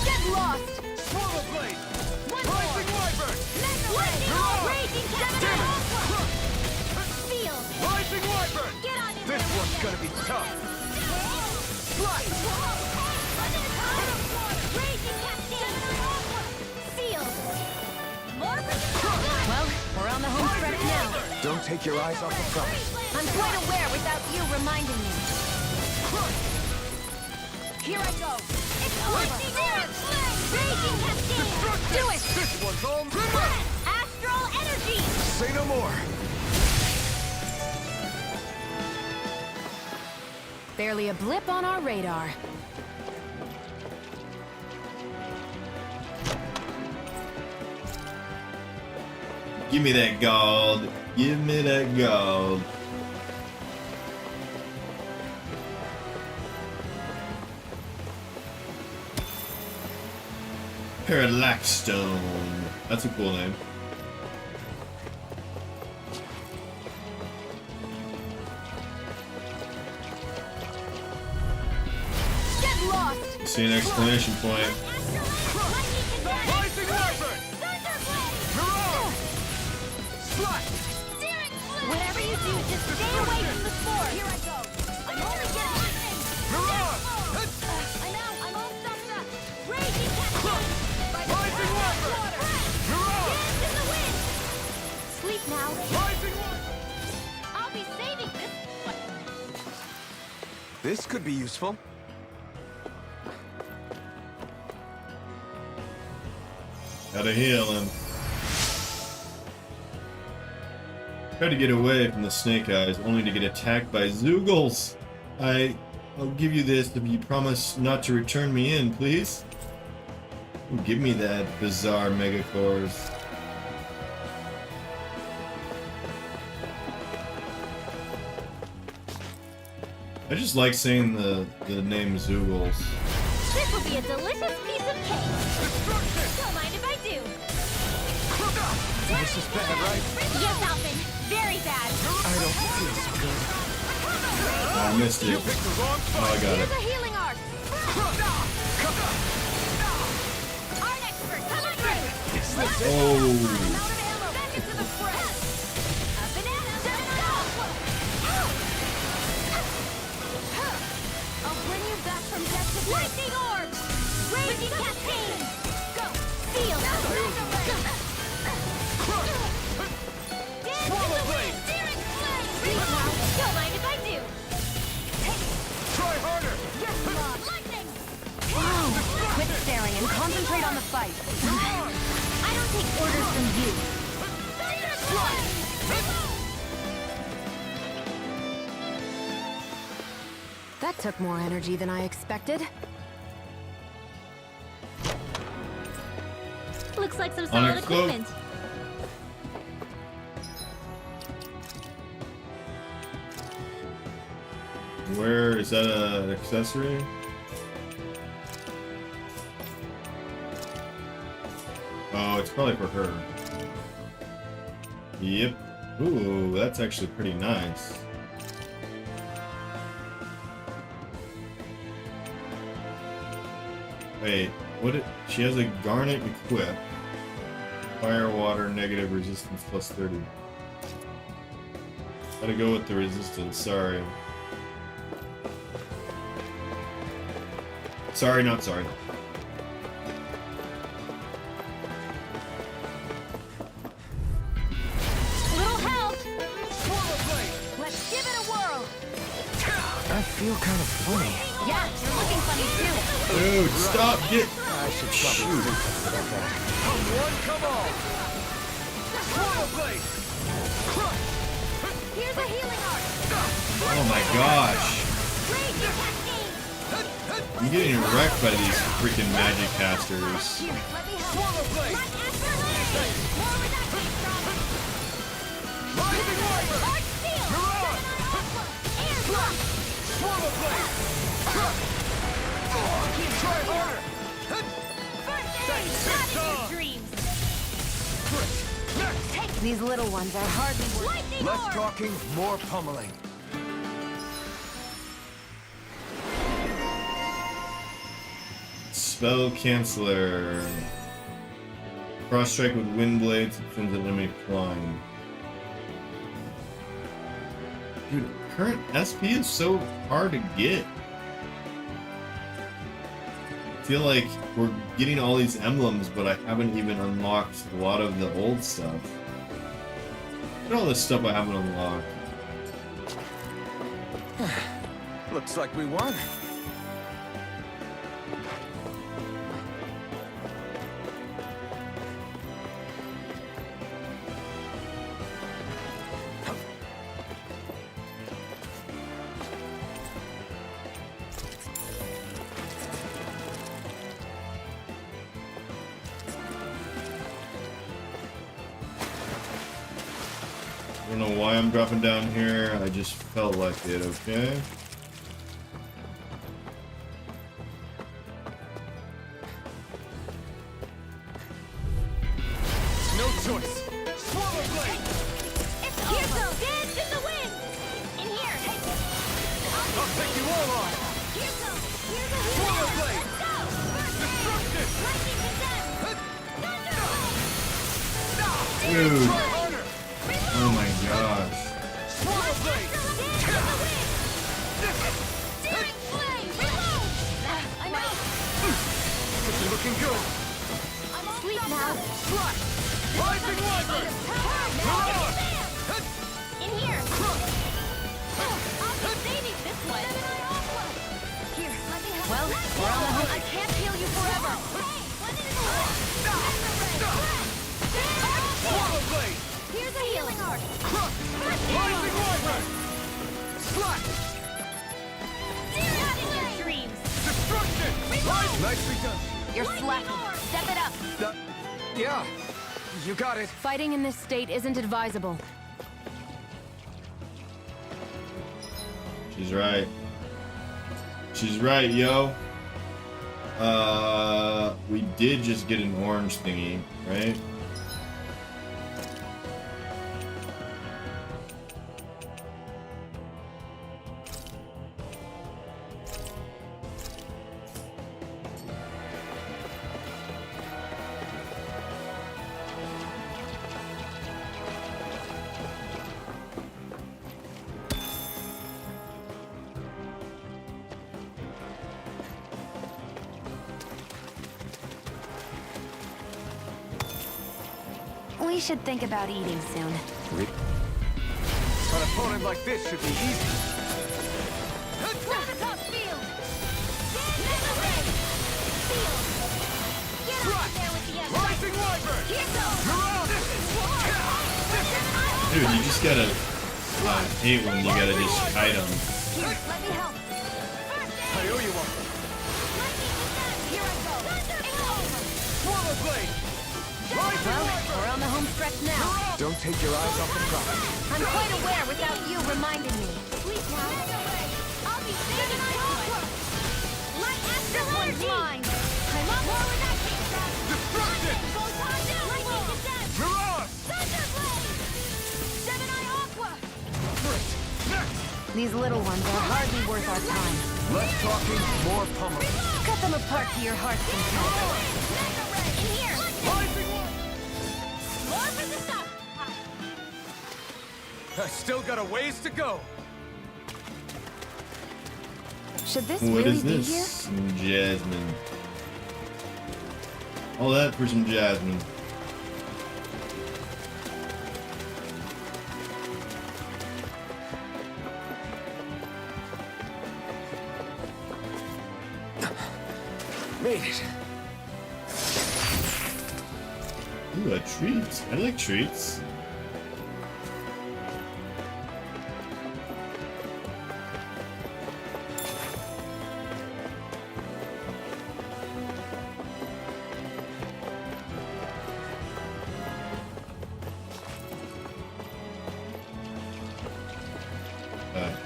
S2: Get lost.
S3: Swallow blade!
S2: One
S3: Rising
S2: more.
S3: Wyvern!
S2: Raging Captain. Feel.
S3: Rising Wyvern!
S2: Get on in
S3: This
S2: there.
S3: one's gonna be tough. Slice!
S2: Raging Captain. Feel. More
S4: Well, we're on the home stretch now.
S3: Don't take your eyes off the prize.
S4: I'm quite aware without you reminding me. Here I go.
S2: It's over. Raging Captain.
S4: Do it!
S3: This one's all remote!
S2: Astral energy.
S3: Say no more.
S4: Barely a blip on our radar.
S1: Give me that gold. Give me that gold. Parallax Stone. That's a cool name.
S2: Get lost.
S1: See an exclamation point.
S3: Rising Wyvern! Mirage! Slice!
S2: Whatever you do, just stay away from the spore. Here I go. I'm only getting lightning.
S3: Mirage!
S2: I'm all stuffed up. Raging Captain.
S3: Rising Wyvern! Mirage!
S2: Dance in the wind. Sleep now.
S3: Rising Wyvern!
S2: I'll be saving this one.
S3: This could be useful.
S1: Gotta heal him. Try to get away from the snake eyes, only to get attacked by Zoogles. I'll give you this if you promise not to return me in, please. Give me that bizarre Megacores. I just like saying the name Zoogles.
S2: This will be a delicious piece of cake. Don't mind if I do.
S3: This is bad, right?
S2: Yes, Alvin. Very bad.
S3: I don't feel so good.
S1: Oh, I missed it.
S3: Picked the wrong
S1: Oh, I got
S2: Here's
S1: it.
S2: a healing arc. Art expert, coming through.
S3: Is this it?
S1: Oh.
S2: I'm out of ammo. Back into the press. Up and Lightning orb! Raging cascade! Go! Feel!
S7: Swallow blade!
S2: Searing flame! Don't mind if I do!
S7: Try harder!
S2: Lightning!
S4: Quit staring and concentrate on the fight.
S2: I don't take orders from you.
S4: That took more energy than I expected.
S2: Looks like some
S1: On
S2: solid
S1: a cloak.
S2: equipment.
S1: Where is that an accessory? Oh, it's probably for her. Yep. Ooh, that's actually pretty nice. Wait, what? She has a garnet equip. Fire, water, negative resistance plus 30. Gotta go with the resistance. Sorry. Sorry, not sorry.
S2: Little help!
S4: Let's give it a whirl. I feel kind of funny.
S2: Yeah, you're looking funny too.
S1: Dude, stop! Get.
S3: I should probably do something about that.
S7: Come one, come all! Swallow blade!
S2: Here's a healing art.
S1: Oh my gosh!
S2: Raging cascade.
S1: I'm getting wrecked by these freaking magic casters.
S2: Here, let me help.
S7: Swallow blade!
S2: My Astral Blade. More where that came from.
S7: Lightning Wyvern!
S2: Arch Steel.
S7: You're on!
S2: Air block.
S7: Swallow blade! Try harder!
S2: First aid. Not in your dreams.
S4: These little ones are hardly worth.
S2: Lightning
S3: Less
S2: orb.
S3: talking, more pummeling.
S1: Spell Canceller. Cross strike with wind blades and sends an enemy flying. Dude, current SP is so hard to get. I feel like we're getting all these emblems, but I haven't even unlocked a lot of the old stuff. Look at all this stuff I haven't unlocked.
S3: Looks like we won.
S1: I don't know why I'm dropping down here, I just felt like it, okay?
S7: No choice! Swallow blade!
S2: It's here goes. Dance in the wind. In here.
S7: I'll take you all on!
S2: Here goes. Here's a healing
S7: Swallow
S2: art.
S7: blade!
S2: Let's go. First aid.
S7: Destructive!
S2: Lightning condemned. Thunder blade.
S1: Dude,
S7: Try harder!
S1: oh my gosh.
S7: Swallow blade!
S2: Dance in the wind. Searing flame. Reload. Enough.
S7: This is looking good!
S2: I'm all sleep now.
S7: Strike! Rising Wyvern! You're on!
S2: In here. I'll be saving this one. Here, let me help.
S4: Well, we're on the hook.
S2: I can't heal you forever.
S7: Swallow blade!
S2: Here's a healing art.
S7: Rising Wyvern! Slack!
S2: Not in your dreams.
S7: Destruction! Rising!
S3: Nicely done.
S4: You're slacking. Step it up.
S3: Yeah, you got it.
S4: Fighting in this state isn't advisable.
S1: She's right. She's right, yo. We did just get an orange thingy, right?
S4: We should think about eating soon.
S3: An opponent like this should be easy.
S2: Gravitas field! Mega ray! Field! Get out there with the
S3: Rising Wyvern!
S2: Here goes!
S1: Dude, you just gotta hate when you gotta just fight them.
S2: Here, let me help.
S3: I owe you one.
S2: Here I go. It's over.
S3: Swallow Blade! Rising
S4: Well,
S3: Wyvern!
S4: we're on the home stretch now.
S3: Don't take your eyes off the prize.
S4: I'm quite aware without you reminding me.
S2: Sleep now. I'll be saving my Aqua. Light astral energy. Mine. I'm up more with that kick shot.
S3: Destruction!
S2: Photon down. Lightning to death.
S3: Mirage!
S2: Thunderblade. Seven Eye Aqua.
S3: Great! Next!
S4: These little ones are hardly worth our time.
S3: Less talking, more pummeling.
S4: Cut them apart to your heart's content.
S2: Mega ray. In here.
S3: Rising Wyvern!
S2: More for the stuff.
S3: I still got a ways to go.
S4: Should this
S1: What
S4: really
S1: is
S4: be
S1: this?
S4: here?
S1: Some jasmine. All that for some jasmine.
S3: Made it.
S1: Ooh, a treat. I like treats.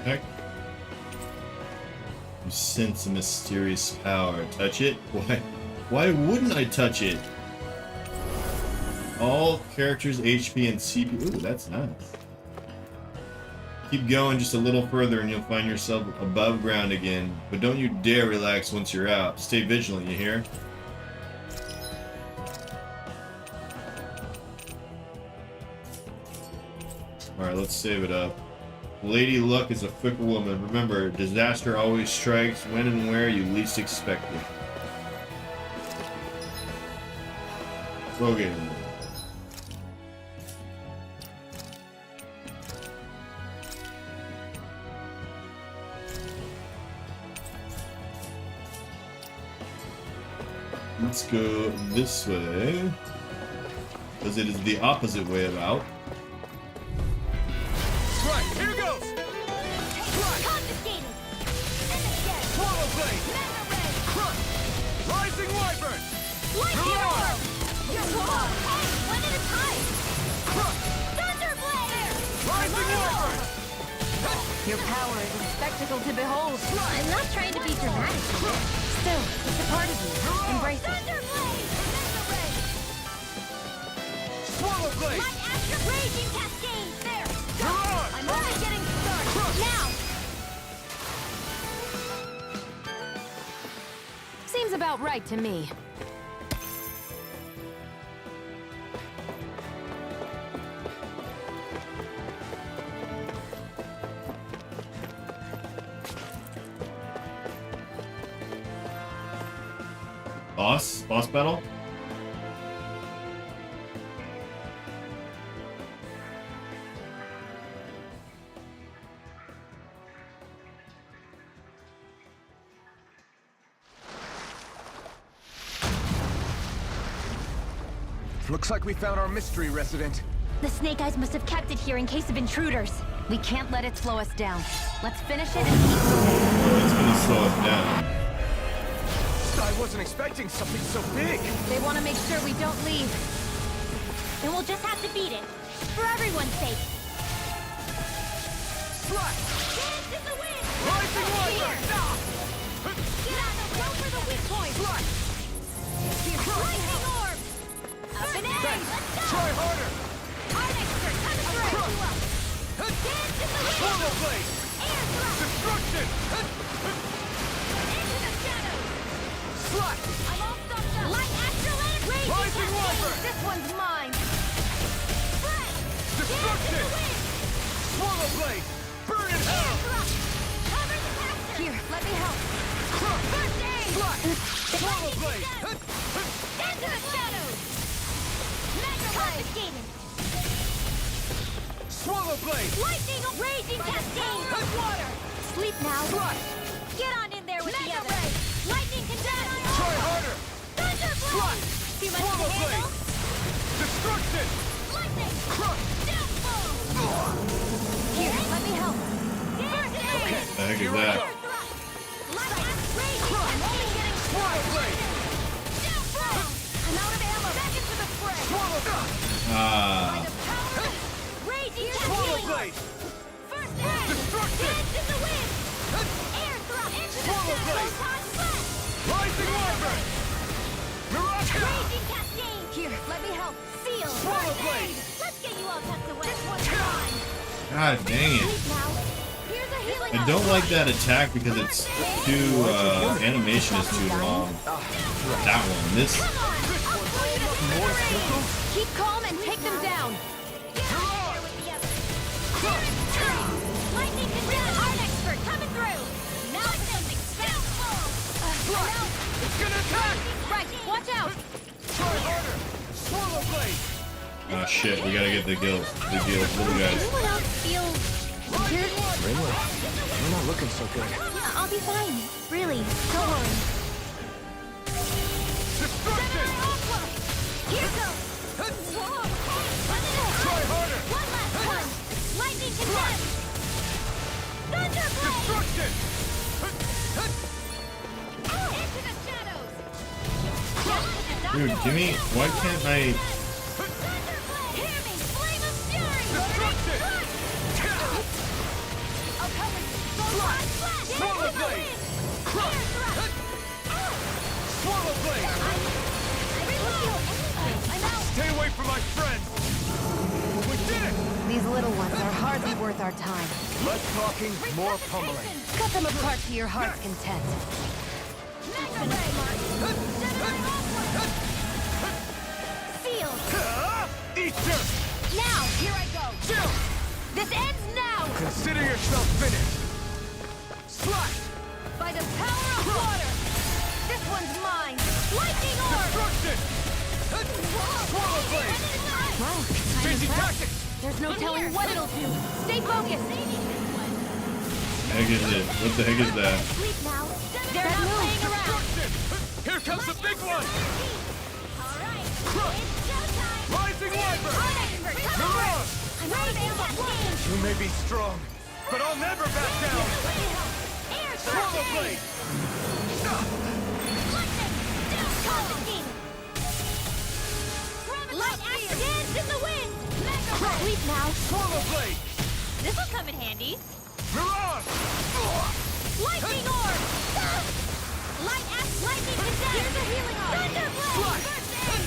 S1: Heck? You sense a mysterious power. Touch it? Why wouldn't I touch it? All characters' HP and CP. Ooh, that's nice. Keep going just a little further and you'll find yourself above ground again. But don't you dare relax once you're out. Stay vigilant, you hear? Alright, let's save it up. Lady Luck is a fickle woman. Remember, disaster always strikes when and where you least expect it. Throw game. Let's go this way, because it is the opposite way about.
S3: Right, here goes!
S2: Confiscated. And again.
S3: Swallow Blade!
S2: Mega ray.
S3: Crush! Rising Wyvern!
S2: Lightning
S3: Mirage!
S2: orb. You're wrong. Hey, one at a time.
S3: Crush!
S2: Thunderblade.
S3: Rising Wyvern!
S4: Your power is a spectacle to behold.
S2: I'm not trying to be dramatic.
S4: Still, it's a part of you. Embrace it.
S2: Thunderblade. Mega ray.
S3: Swallow Blade!
S2: Light astral raging cascade. There. Go.
S3: Mirage!
S2: I'm only getting started.
S3: Crush.
S2: Now.
S4: Seems about right to me.
S1: Boss battle?
S3: Looks like we found our mystery resident.
S2: The Snake Eyes must have kept it here in case of intruders.
S4: We can't let it slow us down. Let's finish it and keep
S1: Oh, it's gonna slow us down.
S3: I wasn't expecting something so big.
S2: They want to make sure we don't leave. And we'll just have to beat it. For everyone's sake.
S3: Slash!
S2: Dance in the wind!
S3: Rising Wyvern!
S2: Get out the go for the weak point!
S3: Slash!
S2: Lightning orb! Up and in!
S3: Thanks.
S2: Let's go!
S3: Try harder!
S2: Harvester, come through! Dance in the wind!
S3: Swallow Blade!
S2: Air thrust!
S3: Destruction!
S2: Into the shadows!
S3: Slash!
S2: I'm all stuffed up! Light astral energy!
S3: Rising Wyvern!
S2: This one's mine! Spray!
S3: Destruction!
S2: Dance in the wind!
S3: Swallow Blade! Burn in
S2: Air
S3: hell!
S2: thrust! Cover the caster!
S4: Here, let me help.
S3: Crush!
S2: First aid!
S3: Slash! Swallow Blade!
S2: Into the shadows! Mega confiscated!
S6: Swallow blade!
S2: Lightning, raging cascade. Water. Sleep now. Get on in there with the others. Lightning condemn.
S6: Try harder!
S2: Thunder blade. Too much to
S6: Swallow blade!
S2: handle.
S6: Destruction!
S2: Lightning.
S6: Crush!
S2: Downfall. Here, let me help. First aid.
S1: The heck is
S6: Here I
S1: that?
S6: go.
S2: Lightning, raging. I'm only getting
S6: Swallow blade!
S2: downfall. I'm out of ammo. Back into the fray.
S6: Swallow blade!
S1: Ah.
S2: Power. Raging
S6: Swallow
S2: cascade.
S6: blade!
S2: First aid.
S6: Destruction!
S2: Dance in the wind. Air thrust. Into the
S6: Swallow
S2: shadows.
S6: blade.
S2: Hot flash.
S6: Rising wyvern! Mirage!
S2: Raging cascade. Here, let me help. Seal.
S6: Swallow
S2: First
S6: blade.
S2: aid. Let's get you all tucked away. This one's mine.
S1: God dang it.
S2: Sleep now. Here's a healing
S1: I don't like that attack because it's too, animation is too long. That one. This,
S2: Come on. I'll pull you to the
S6: More
S2: ring.
S6: circles?
S2: Keep calm and take them down. Get out there with the others. Lightning condemn. Art expert coming through. Now for something special.
S6: It's gonna attack!
S2: Right, watch out.
S6: Try harder! Swallow blade!
S1: oh shit, we gotta get the guild, little guys.
S2: Anyone else feel weird?
S3: Rinwell, you're not looking so good.
S2: I'll be fine. Really, don't worry.
S6: Destruction!
S2: Here goes.
S6: Try harder!
S2: One last punch. Lightning condemn. Thunderblade.
S6: Destruction!
S2: Into the shadows.
S1: Dude, give me, why can't I,
S2: Thunderblade. Hear me. Flame of fury.
S6: Destruction!
S2: I'll cover you. Photon flash.
S6: Swallow
S2: Into the
S6: blade.
S2: wind. Air thrust.
S6: Swallow blade!
S2: I don't feel anything. I'm out.
S6: Stay away from my friends! We did it!
S4: These little ones are hardly worth our time.
S6: Less talking, more pummeling.
S4: Cut them apart to your heart's content.
S2: Mega ray. Seal.
S6: Easter!
S2: Now, here I go.
S6: Chill!
S2: This ends now.
S6: Consider yourself finished! Slash!
S2: By the power of water. This one's mine. Lightning orb.
S6: Destruction! Swallow blade!
S4: Wow,
S6: Changing tactics!
S4: there's no telling what it'll do. Stay focused.
S1: heck is it? What the heck is that?
S2: Sleep now. They're not playing around.
S6: Destruction! Here comes the big one!
S2: All right. It's showtime.
S6: Rising wyvern!
S2: Art expert, come on.
S6: Mirage!
S2: I'm out of ammo.
S6: You may be strong, but I'll never back down!
S2: Air
S6: Swallow
S2: thrust.
S6: blade!
S2: Light axe dance in the wind. Sleep now.
S6: Swallow blade!
S2: This'll come in handy.
S6: Mirage!
S2: Lightning orb. Light axe, lightning condemn. Here's a healing orb. Thunderblade. First aid.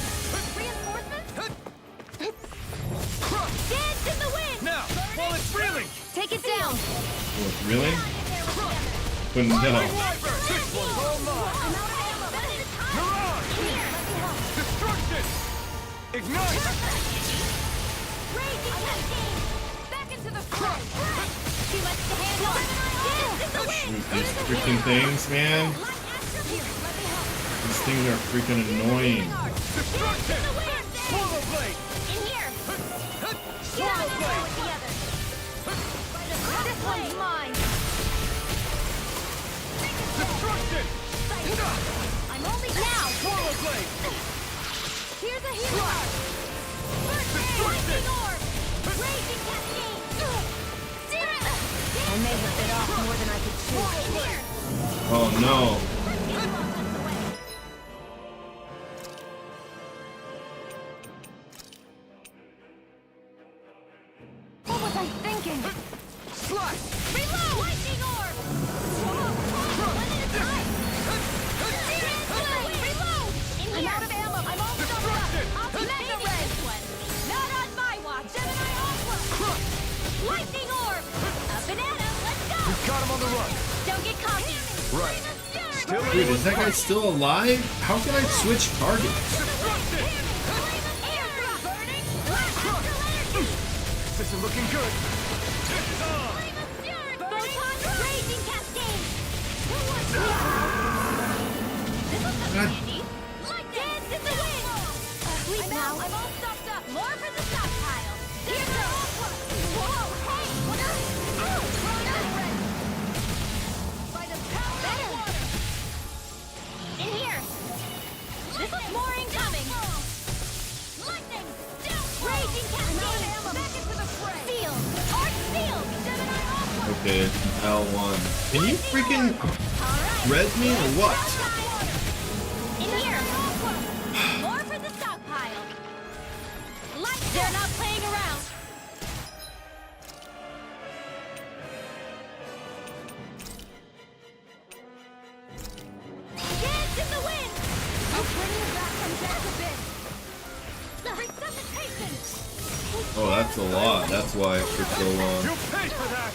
S2: Reinforcements. Dance in the wind.
S6: Now, while it's reeling!
S4: Take it down.
S1: What, really? Couldn't tell.
S6: Rising wyvern! This one's all mine!
S2: I'm out of ammo.
S6: Mirage!
S2: Here, let me help.
S6: Destruction! Ignite!
S2: Raging cascade. Back into the fray. Too much to handle. Dance in the wind.
S1: Shoot these freaking things, man.
S2: Light axe. Here, let me help.
S1: These things are freaking annoying.
S6: Destruction!
S2: In the wind.
S6: Swallow blade!
S2: In here. Get on
S6: Swallow
S2: in there
S6: blade!
S2: with the others. This one's mine.
S6: Destruction!
S2: I'm only now.
S6: Swallow blade!
S2: Here's a healing orb. First aid. Lightning orb. Raging cascade.
S4: I may have bit off more than I could chew.
S6: Swallow blade!
S1: Oh no.
S4: What was I thinking?
S6: Slash!
S2: Reload. Lightning orb. Reload. I'm out of ammo. I'm all stuffed up. I'll be mega red. Not on my watch. Gemini Aqua. Lightning orb. Up and at 'em. Let's go.
S6: We've got him on the run!
S2: Don't get cocky.
S6: Right. Still
S1: Dude, is that guy still alive? How can I switch targets?
S6: Destruction! This isn't looking good! It's on!
S1: God.
S2: Sleep now. I'm all stuffed up. More for the stockpile. Here goes.
S1: Okay, it's L1. Can you freaking res me or what?
S2: In here. More for the stockpile. They're not playing around. Dance in the wind. I'll bring you back from death a bit. Resuscitation.
S1: Oh, that's a lot. That's why it took so long.
S7: You pay for that!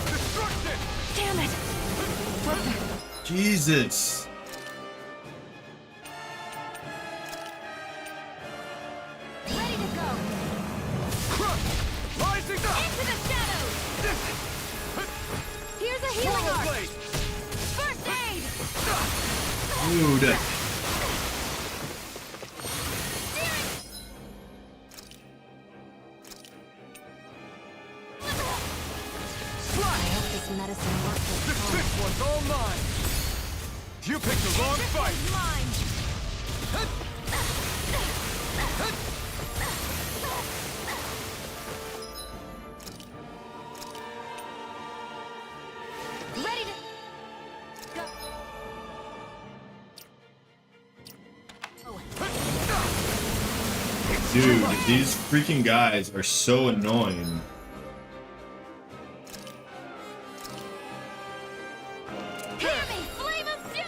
S7: Destruction!
S4: Damn it!
S1: Jesus.
S2: Ready to go.
S7: Crush! Rising up!
S2: Into the shadows. Here's a healing
S7: Swallow
S2: arc.
S7: blade!
S2: First aid.
S1: Dude.
S4: I hope this medicine works this
S7: This
S4: time.
S7: one's all mine! You picked the wrong fight!
S2: Mine. Ready to go.
S1: Dude, these freaking guys are so annoying.
S2: Hear me, flame of steel.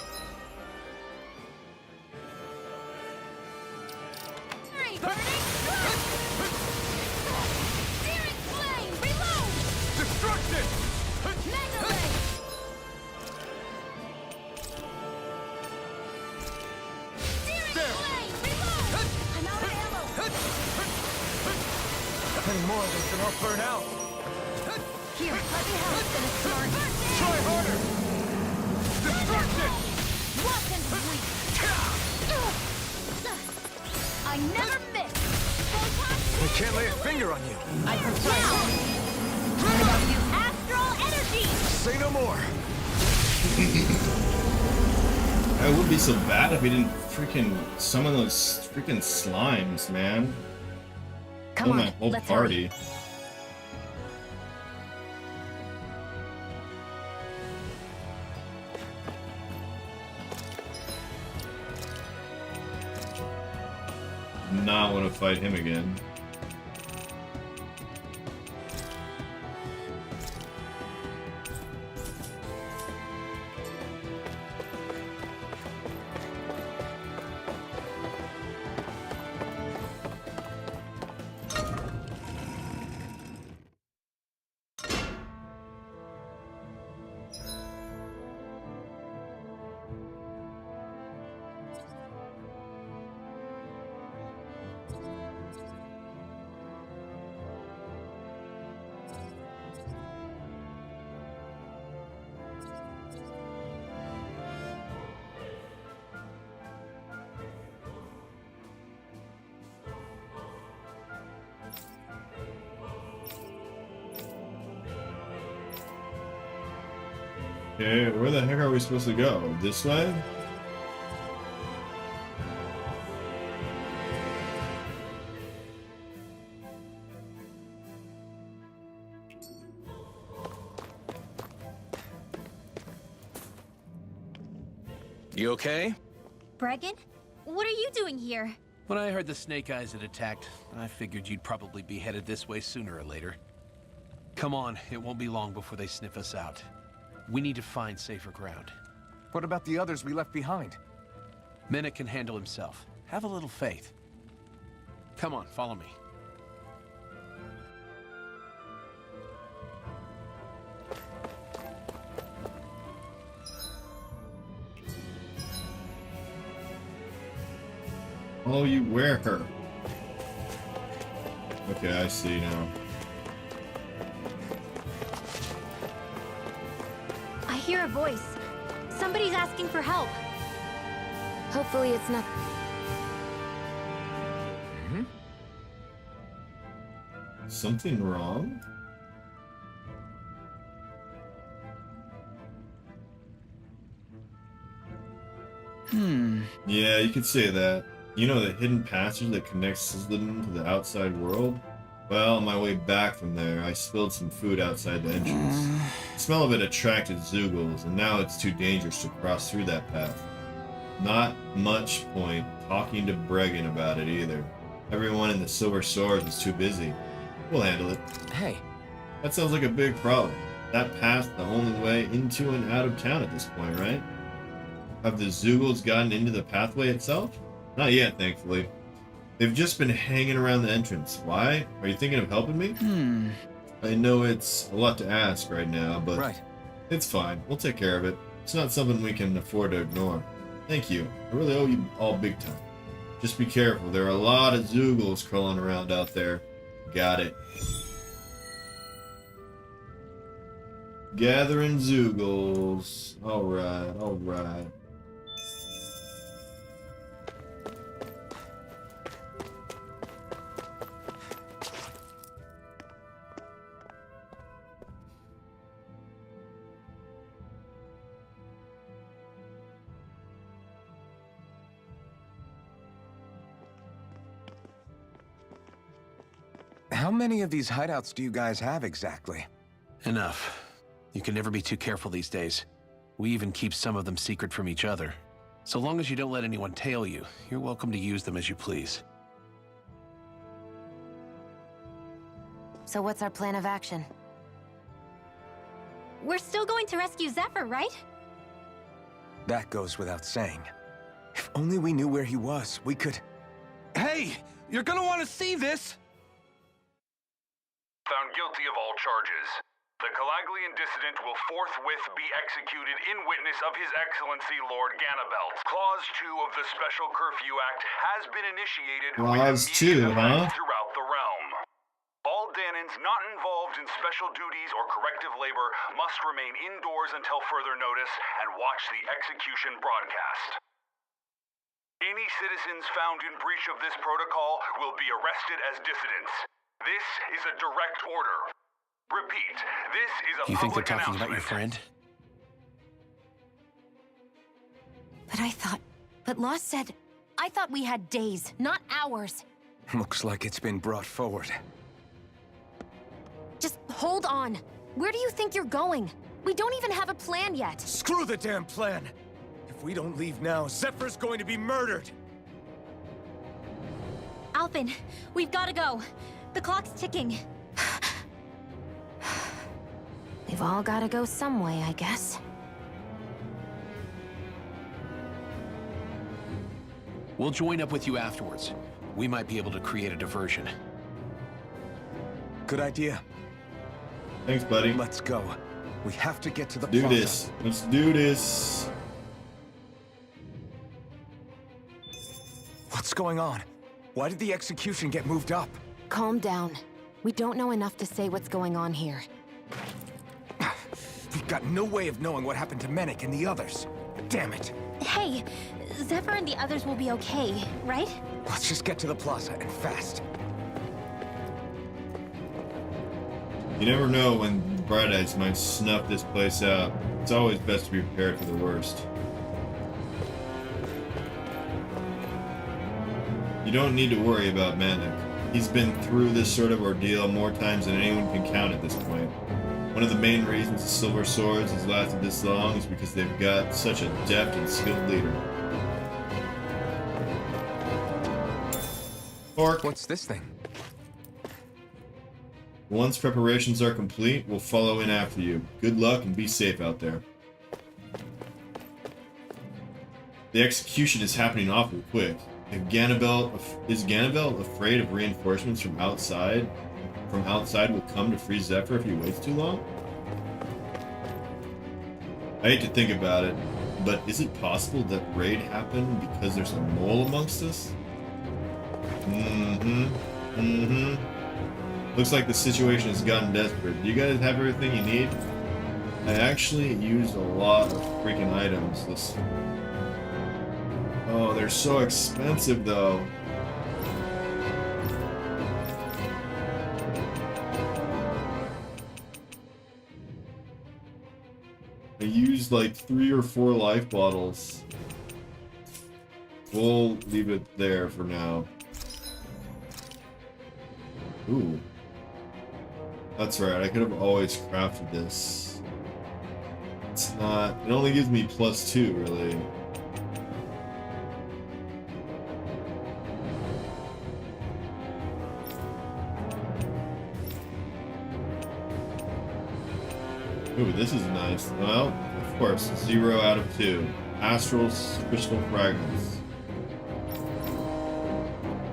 S2: Burning. Searing flame. Reload.
S7: Destruction!
S2: Mega ray. Searing flame. Reload. I'm out of ammo.
S7: Any more of this and I'll burn out!
S2: Here, let me help. It's gonna start.
S7: Try harder! Destruction!
S2: Walk and sweep. I never miss.
S3: I can't lay a finger on you.
S2: I prefer. What about you? Astral energy.
S3: Say no more.
S1: It would be so bad if he didn't freaking summon those freaking slimes, man.
S4: Come
S1: Kill
S4: on,
S1: my whole
S4: let's
S1: party.
S4: hurry.
S1: Not want to fight him again. Okay, where the heck are we supposed to go? This way?
S8: You okay?
S2: Bregan, what are you doing here?
S8: When I heard the Snake Eyes had attacked, I figured you'd probably be headed this way sooner or later. Come on, it won't be long before they sniff us out. We need to find safer ground.
S3: What about the others we left behind?
S8: Minute can handle himself. Have a little faith. Come on, follow me.
S1: Oh, you wear her. Okay, I see now.
S2: I hear a voice. Somebody's asking for help.
S4: Hopefully it's not...
S1: Something wrong? Yeah, you could say that. You know the hidden passage that connects them to the outside world? Well, on my way back from there, I spilled some food outside the entrance. The smell of it attracted Zoogles, and now it's too dangerous to cross through that path. Not much point talking to Bregan about it either. Everyone in the Silver Swords is too busy. We'll handle it.
S3: Hey,
S1: That sounds like a big problem. That path's the only way into and out of town at this point, right? Have the Zoogles gotten into the pathway itself? Not yet, thankfully. They've just been hanging around the entrance. Why? Are you thinking of helping me? I know it's a lot to ask right now, but
S3: right.
S1: it's fine. We'll take care of it. It's not something we can afford to ignore. Thank you. I really owe you all big time. Just be careful. There are a lot of Zoogles crawling around out there. Got it. Gathering Zoogles. Alright, alright.
S3: How many of these hideouts do you guys have exactly?
S8: Enough. You can never be too careful these days. We even keep some of them secret from each other. So long as you don't let anyone tail you, you're welcome to use them as you please.
S4: So what's our plan of action?
S2: We're still going to rescue Zephyr, right?
S3: That goes without saying. If only we knew where he was, we could...
S7: Hey! You're gonna want to see this!
S9: Found guilty of all charges. The Calaglian dissident will forthwith be executed in witness of His Excellency Lord Ganabelt. Clause 2 of the Special Curfew Act has been initiated
S1: Clause
S9: with immediate
S1: 2, huh?
S9: effect throughout the realm. All Danans not involved in special duties or corrective labor must remain indoors until further notice and watch the execution broadcast. Any citizens found in breach of this protocol will be arrested as dissidents. This is a direct order. Repeat, this is a
S8: You think they're
S9: public
S8: talking about your
S9: announcement.
S8: friend?
S4: But I thought... But Law said... I thought we had days, not hours.
S3: Looks like it's been brought forward.
S4: Just hold on. Where do you think you're going? We don't even have a plan yet.
S10: Screw the damn plan! If we don't leave now, Zephyr's going to be murdered!
S2: Alphen, we've got to go. The clock's ticking.
S4: We've all got to go some way, I guess.
S8: We'll join up with you afterwards. We might be able to create a diversion.
S3: Good idea.
S1: Thanks, buddy.
S3: Let's go. We have to get to the
S1: Do
S3: plaza.
S1: this. Let's do this.
S3: What's going on? Why did the execution get moved up?
S4: Calm down. We don't know enough to say what's going on here.
S3: We've got no way of knowing what happened to Menik and the others. Damn it.
S2: Hey, Zephyr and the others will be okay, right?
S3: Let's just get to the plaza and fast.
S1: You never know when Bright Eyes might snuff this place out. It's always best to be prepared for the worst. You don't need to worry about Manik. He's been through this sort of ordeal more times than anyone can count at this point. One of the main reasons the Silver Swords has lasted this long is because they've got such a deft and skilled leader. Orc.
S3: What's this thing?
S1: Once preparations are complete, we'll follow in after you. Good luck and be safe out there. The execution is happening awfully quick. Is Ganabelt afraid of reinforcements from outside? From outside will come to free Zephyr if he waits too long? I hate to think about it, but is it possible that raid happened because there's a mole amongst us? Looks like the situation has gotten desperate. Do you guys have everything you need? I actually used a lot of freaking items this... Oh, they're so expensive though. I used like 3 or 4 life bottles. We'll leave it there for now. Ooh, That's right, I could have always crafted this. It's not... It only gives me +2, really. Ooh, this is nice. Well, of course, 0 out of 2. Astral crystal fragments.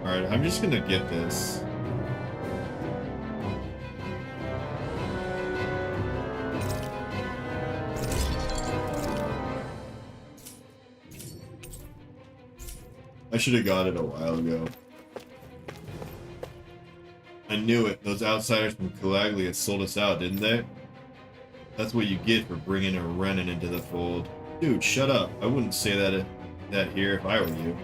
S1: Alright, I'm just gonna get this. I should have got it a while ago. I knew it. Those outsiders from Calaglia sold us out, didn't they? That's what you get for bringing a Renin into the fold. Dude, shut up. I wouldn't say that here if I were you.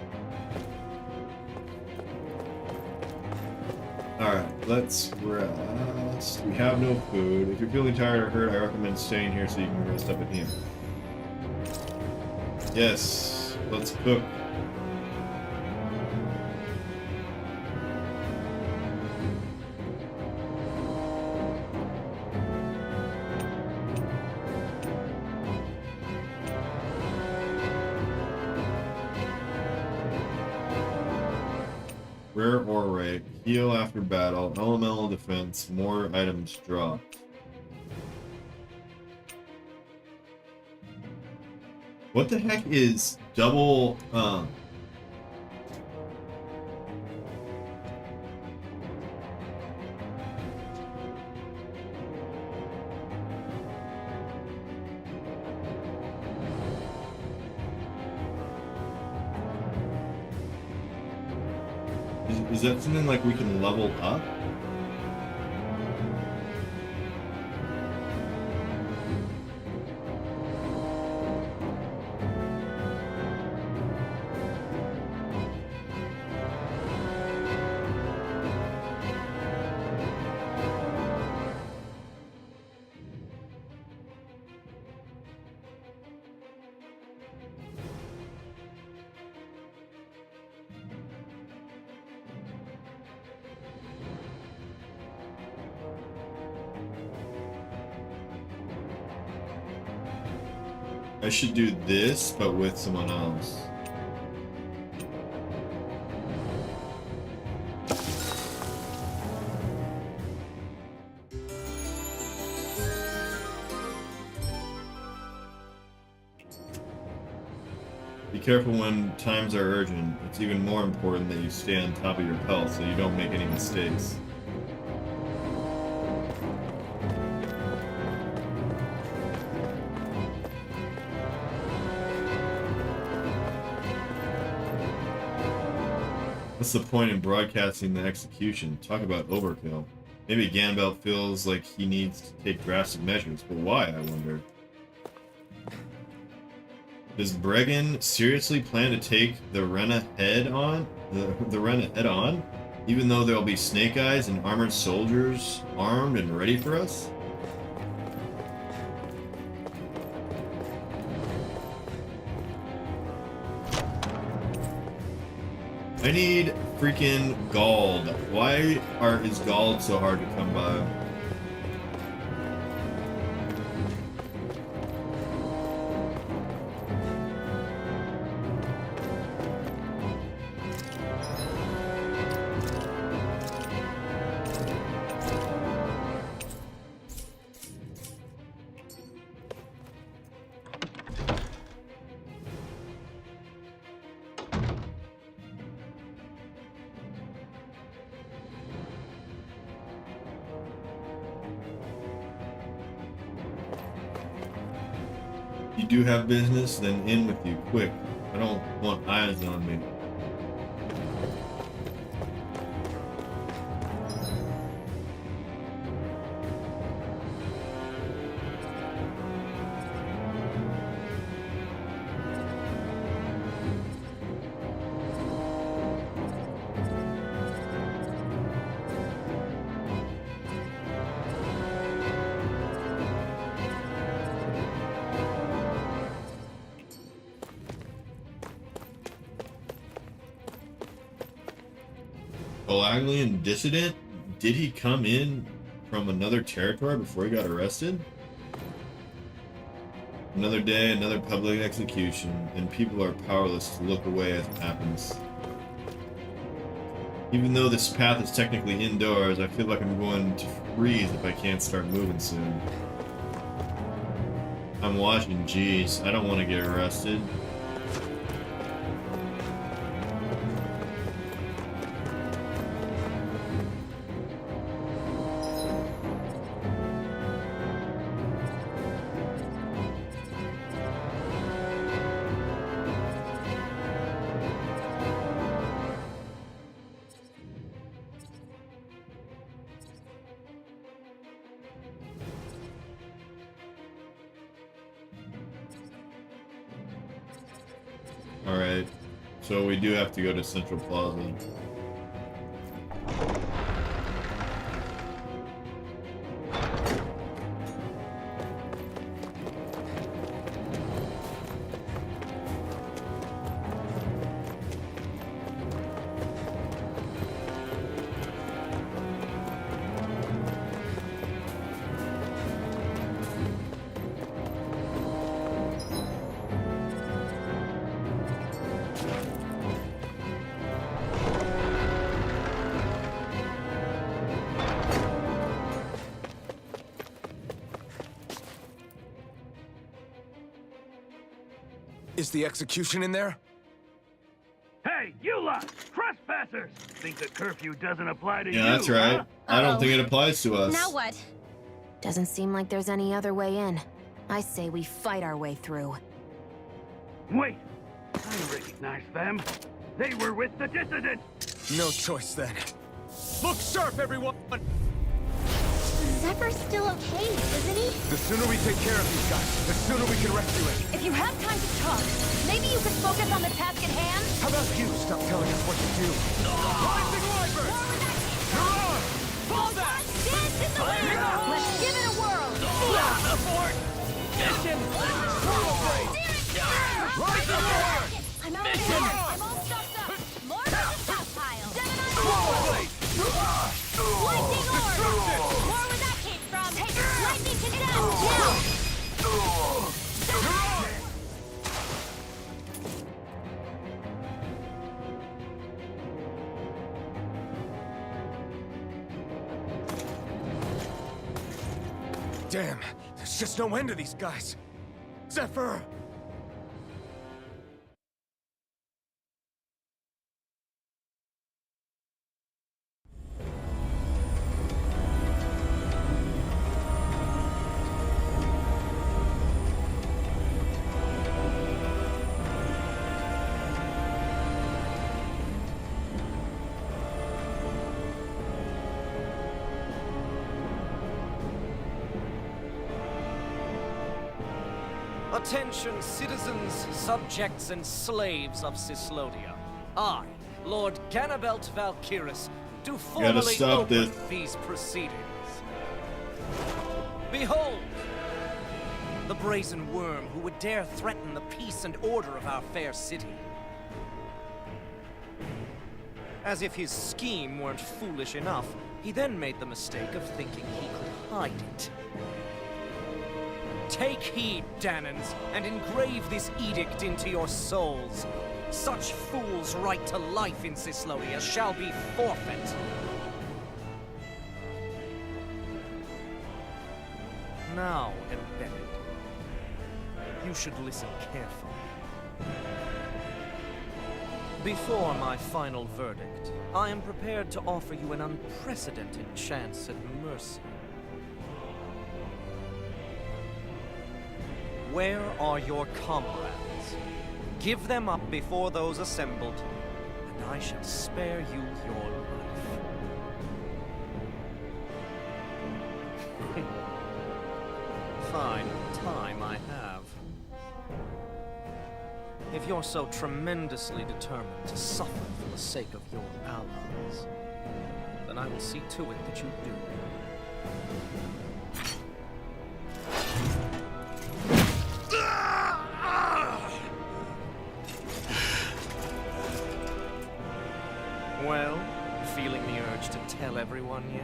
S1: Alright, let's rest. We have no food. If you're feeling tired or hurt, I recommend staying here so you can rest up in here. Yes, let's cook. Rare ore rate, heal after battle, elemental defense, more items dropped. What the heck is double, Is that something like we can level up? I should do this, but with someone else. Be careful when times are urgent. It's even more important that you stay on top of your health so you don't make any mistakes. What's the point in broadcasting the execution? Talk about overkill. Maybe Ganbelt feels like he needs to take drastic measures, but why, I wonder? Does Bregan seriously plan to take the Rena head on? The Rena head on? Even though there'll be Snake Eyes and armored soldiers armed and ready for us? I need freaking Gald. Why is Gald so hard to come by? You do have business, then in with you, quick. I don't want eyes on me. Galaglian dissident? Did he come in from another territory before he got arrested? Another day, another public execution, and people are powerless to look away as it happens. Even though this path is technically indoors, I feel like I'm going to freeze if I can't start moving soon. I'm watching, jeez, I don't want to get arrested. Alright, so we do have to go to Central Plaza.
S10: Is the execution in there?
S7: Hey, you lot! Trespassers! Think the curfew doesn't apply to you,
S1: Yeah, that's right.
S7: huh?
S1: I don't
S2: Uh-oh.
S1: think it applies to us.
S2: Now what?
S4: Doesn't seem like there's any other way in. I say we fight our way through.
S7: Wait! I recognize them. They were with the dissidents!
S10: No choice then. Look sharp, everyone!
S2: Zephyr's still okay, isn't he?
S10: The sooner we take care of these guys, the sooner we can rescue him.
S4: If you have time to talk, maybe you could focus on the task at hand?
S10: How about you stop telling us what to do? Rising Wyvern! You're on!
S4: Fall back! Dance in the wind! Let's give it a whirl!
S10: Mission! Rising Wyvern!
S2: I'm out of there. I'm all stuffed up. More of the stockpile. Lightning orb! More where that came from. Hey, lightning to death! Yeah!
S10: Damn, there's just no end to these guys. Zephyr!
S11: Attention, citizens, subjects, and slaves of Cyslodia. I, Lord Ganabelt Valkyris, do formally
S1: stop
S11: open
S1: this.
S11: these proceedings. Behold! The brazen worm who would dare threaten the peace and order of our fair city. As if his scheme weren't foolish enough, he then made the mistake of thinking he could hide it. Take heed, Danans, and engrave this edict into your souls. Such fools' right to life in Cyslodia shall be forfeit. Now, embedded, you should listen carefully. Before my final verdict, I am prepared to offer you an unprecedented chance at mercy. Where are your comrades? Give them up before those assembled, and I shall spare you your life. Fine time I have. If you're so tremendously determined to suffer for the sake of your allies, then I will see to it that you do. Well, feeling the urge to tell everyone yet?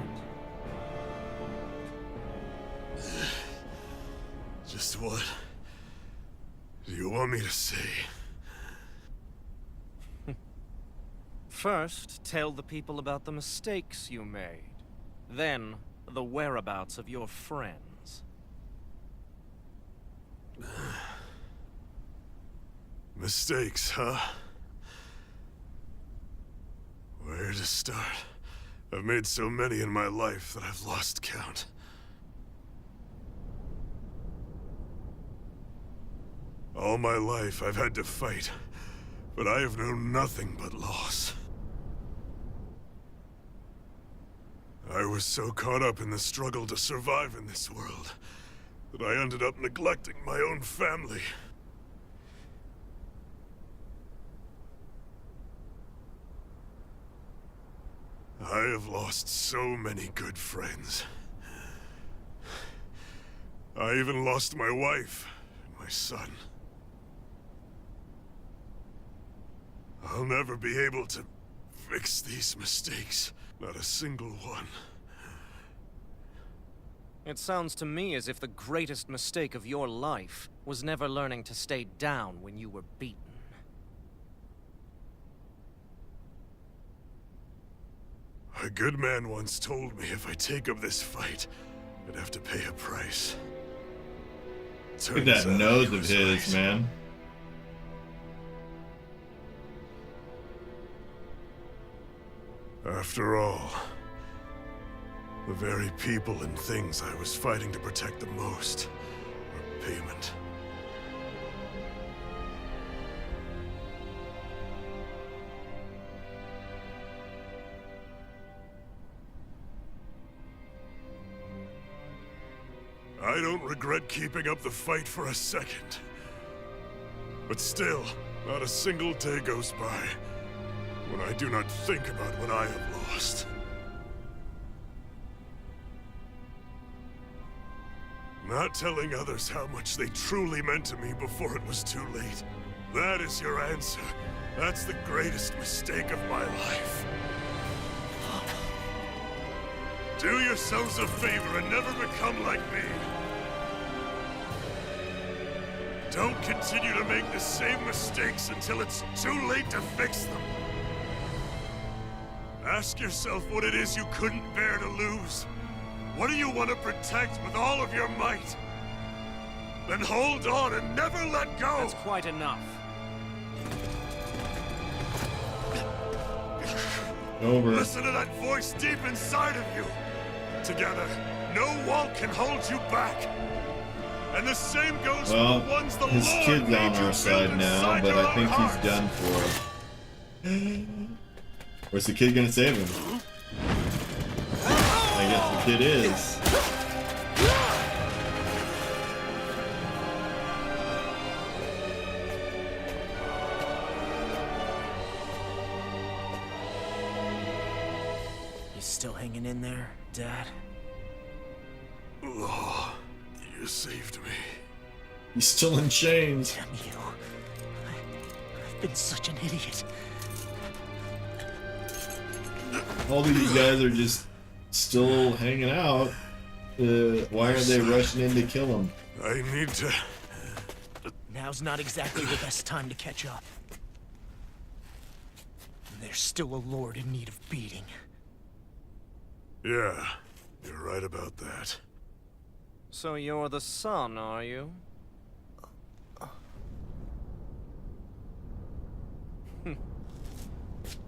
S10: Just what do you want me to say?
S11: First, tell the people about the mistakes you made. Then, the whereabouts of your friends.
S10: Mistakes, huh? Where to start? I've made so many in my life that I've lost count. All my life I've had to fight, but I have known nothing but loss. I was so caught up in the struggle to survive in this world that I ended up neglecting my own family. I have lost so many good friends. I even lost my wife and my son. I'll never be able to fix these mistakes. Not a single one.
S11: It sounds to me as if the greatest mistake of your life was never learning to stay down when you were beaten.
S10: A good man once told me if I take up this fight, I'd have to pay a price.
S1: Look at that nose of his, man.
S10: After all, the very people and things I was fighting to protect the most were payment. I don't regret keeping up the fight for a second. But still, not a single day goes by when I do not think about what I have lost. Not telling others how much they truly meant to me before it was too late. That is your answer. That's the greatest mistake of my life. Do yourselves a favor and never become like me. Don't continue to make the same mistakes until it's too late to fix them. Ask yourself what it is you couldn't bear to lose. What do you want to protect with all of your might? Then hold on and never let go!
S11: That's quite enough.
S1: Over.
S10: Listen to that voice deep inside of you. Together, no wall can hold you back. And the same goes for the ones the
S1: his
S10: Lord
S1: kid's
S10: made
S1: on
S10: you
S1: our
S10: build
S1: side now,
S10: inside
S1: but
S10: your
S1: I think
S10: own
S1: he's
S10: hearts.
S1: done for. Where's the kid gonna save him? I guess the kid is.
S6: You still hanging in there, Dad?
S10: Oh, you saved me.
S1: He's still in chains.
S6: Damn you. I've been such an idiot.
S1: All these guys are just still hanging out. Why are they rushing in to kill him?
S10: I need to...
S6: Now's not exactly the best time to catch up. There's still a lord in need of beating.
S10: Yeah, you're right about that.
S11: So you're the son, are you?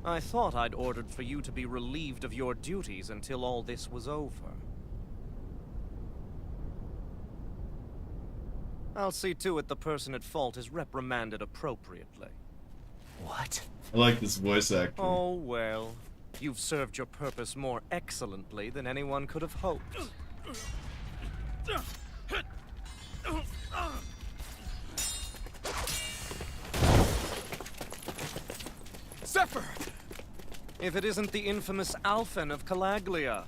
S11: I thought I'd ordered for you to be relieved of your duties until all this was over. I'll see to it the person at fault is reprimanded appropriately.
S6: What?
S1: I like this voice actor.
S11: Oh, well. You've served your purpose more excellently than anyone could have hoped. Zephyr! If it isn't the infamous Alphen of Calaglia.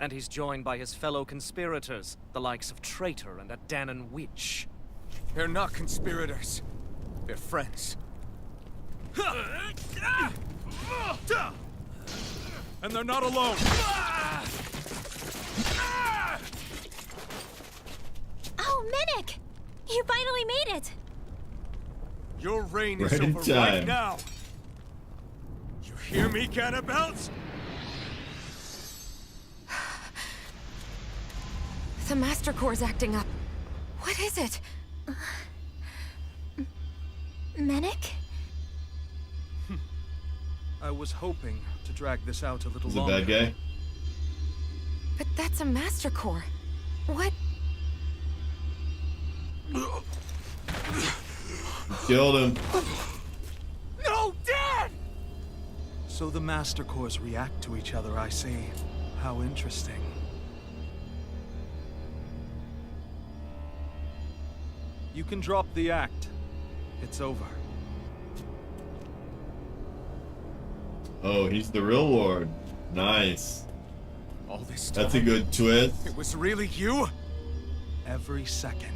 S11: And he's joined by his fellow conspirators, the likes of Traitor and a Danon Witch.
S12: They're not conspirators. They're friends. And they're not alone.
S2: Oh, Minnick! You finally made it!
S12: Your reign is
S1: Right in
S12: over right
S1: time.
S12: now. You hear me, cannibals?
S4: The Master Core's acting up. What is it?
S2: Menik?
S5: I was hoping to drag this out a little
S1: He's a
S5: longer.
S1: bad guy.
S4: But that's a Master Core. What?
S1: Killed him.
S12: No, Dad!
S5: So the Master Cores react to each other, I see. How interesting. You can drop the act. It's over.
S1: Oh, he's the real Lord. Nice.
S12: All this time,
S1: That's a good twist.
S12: it was really you?
S5: Every second.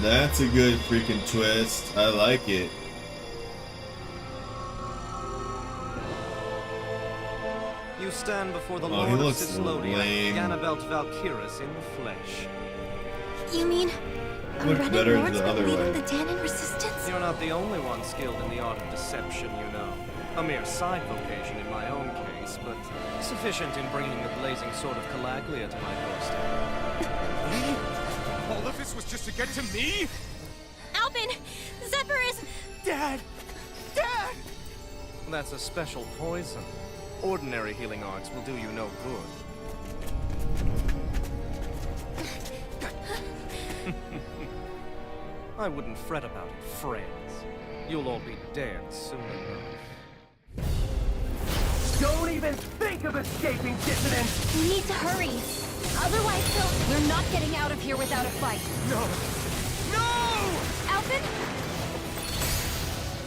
S1: That's a good freaking twist. I like it.
S11: You stand before the
S1: Oh,
S11: Lord
S1: he
S11: of
S1: looks
S11: Cislodia,
S1: lame.
S11: Ganabelt Valkyris in the flesh.
S2: You mean a
S1: Looks
S2: Renin
S1: better
S2: Lord's
S1: the
S2: been
S1: other
S2: leading
S1: way.
S2: the Danon resistance?
S11: You're not the only one skilled in the art of deception, you know. A mere side vocation in my own case, but sufficient in bringing the blazing sword of Calaglia to my doorstep.
S12: All of this was just to get to me?
S2: Alvin! Zephyr is...
S12: Dad! Dad!
S11: That's a special poison. Ordinary healing arts will do you no good. I wouldn't fret about it, friends. You'll all be dead soon enough.
S7: Don't even think of escaping, dissidents!
S2: We need to hurry. Otherwise, we're not getting out of here without a fight.
S12: No! No!
S2: Alvin?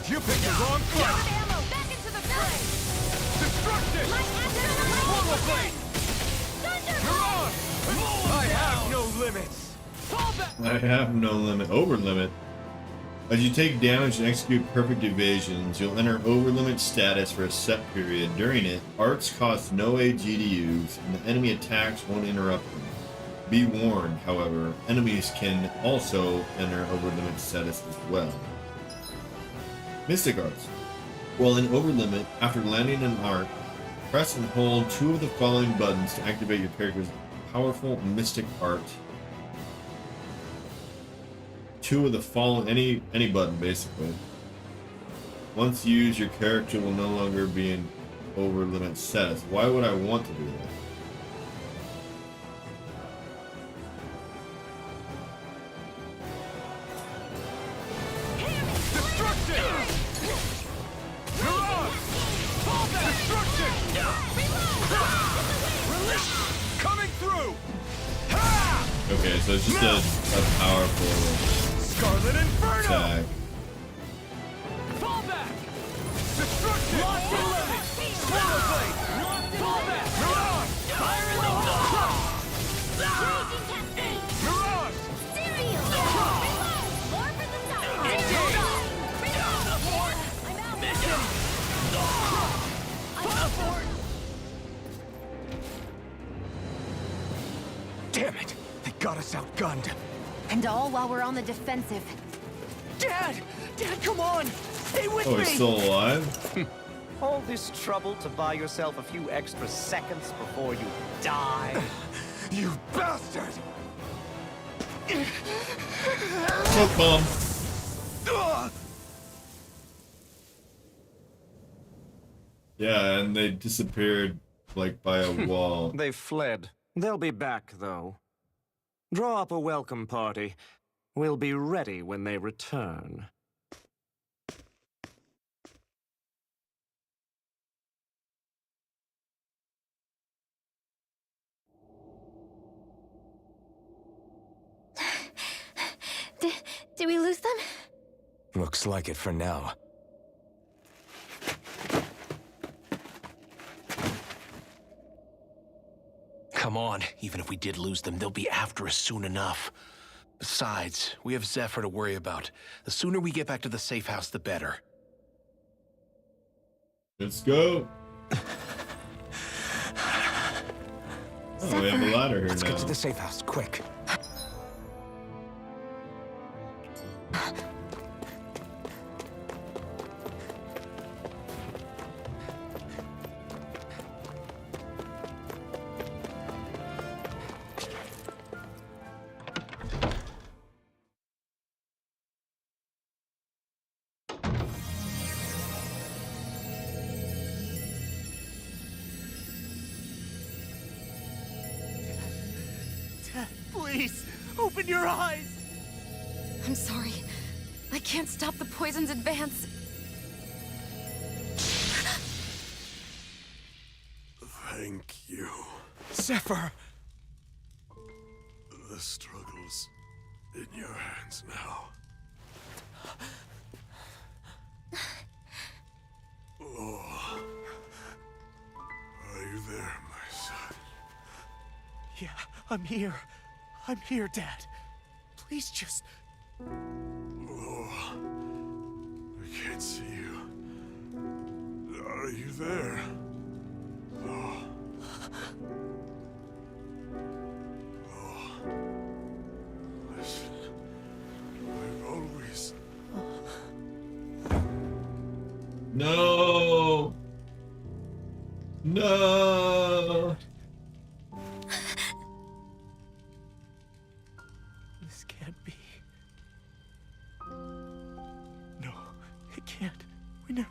S12: You picked the wrong fight!
S2: Ammo! Back into the fray!
S12: Destruction!
S2: My
S12: Portal blade!
S2: Thunderbolt!
S12: I have no limits!
S1: I have no limit. Over limit. As you take damage and execute perfect evasions, you'll enter over limit status for a set period. During it, arts cost no AG to use, and the enemy attacks won't interrupt them. Be warned, however, enemies can also enter over limit status as well. Mystic Arts. While in over limit, after landing an art, press and hold two of the following buttons to activate your character's powerful mystic art. Two of the following, any button basically. Once used, your character will no longer be in over limit status. Why would I want to do that?
S12: Destruction! Mirage! Destruction! Release! Coming through! Ha!
S1: Okay, so it's just a powerful
S12: Scarlet Inferno!
S1: attack.
S12: Fall back! Destruction! Lost and loaded! Slaughter blade! Fall back! Mirage! Fire in the hole!
S2: Raging Cascade!
S12: Mirage!
S2: Cereal! More for the side!
S12: Engage!
S2: I'm out!
S12: Mission!
S2: I'm out!
S12: Damn it! They got us outgunned!
S4: And all while we're on the defensive.
S6: Dad! Dad, come on! Stay with
S1: Oh,
S6: me!
S1: he's still alive?
S11: All this trouble to buy yourself a few extra seconds before you die?
S12: You bastard!
S1: Smoke bomb.
S12: Ugh!
S1: Yeah, and they disappeared like by a wall.
S11: They fled. They'll be back, though. Draw up a welcome party. We'll be ready when they return.
S2: Did we lose them?
S3: Looks like it for now.
S8: Come on. Even if we did lose them, they'll be after us soon enough. Besides, we have Zephyr to worry about. The sooner we get back to the safe house, the better.
S1: Let's go. Oh, we have a ladder here
S3: Let's
S1: now.
S3: get to the safe house, quick.
S6: Dad, please, open your eyes!
S4: I'm sorry. I can't stop the poison's advance.
S10: Thank you.
S3: Zephyr!
S10: The struggle's in your hands now. Oh. Are you there, my son?
S6: Yeah, I'm here. I'm here, Dad. Please just...
S10: Oh. I can't see you. Are you there? Oh. Oh. Listen. I've always...
S1: No. No.
S6: This can't be. No, it can't. We never...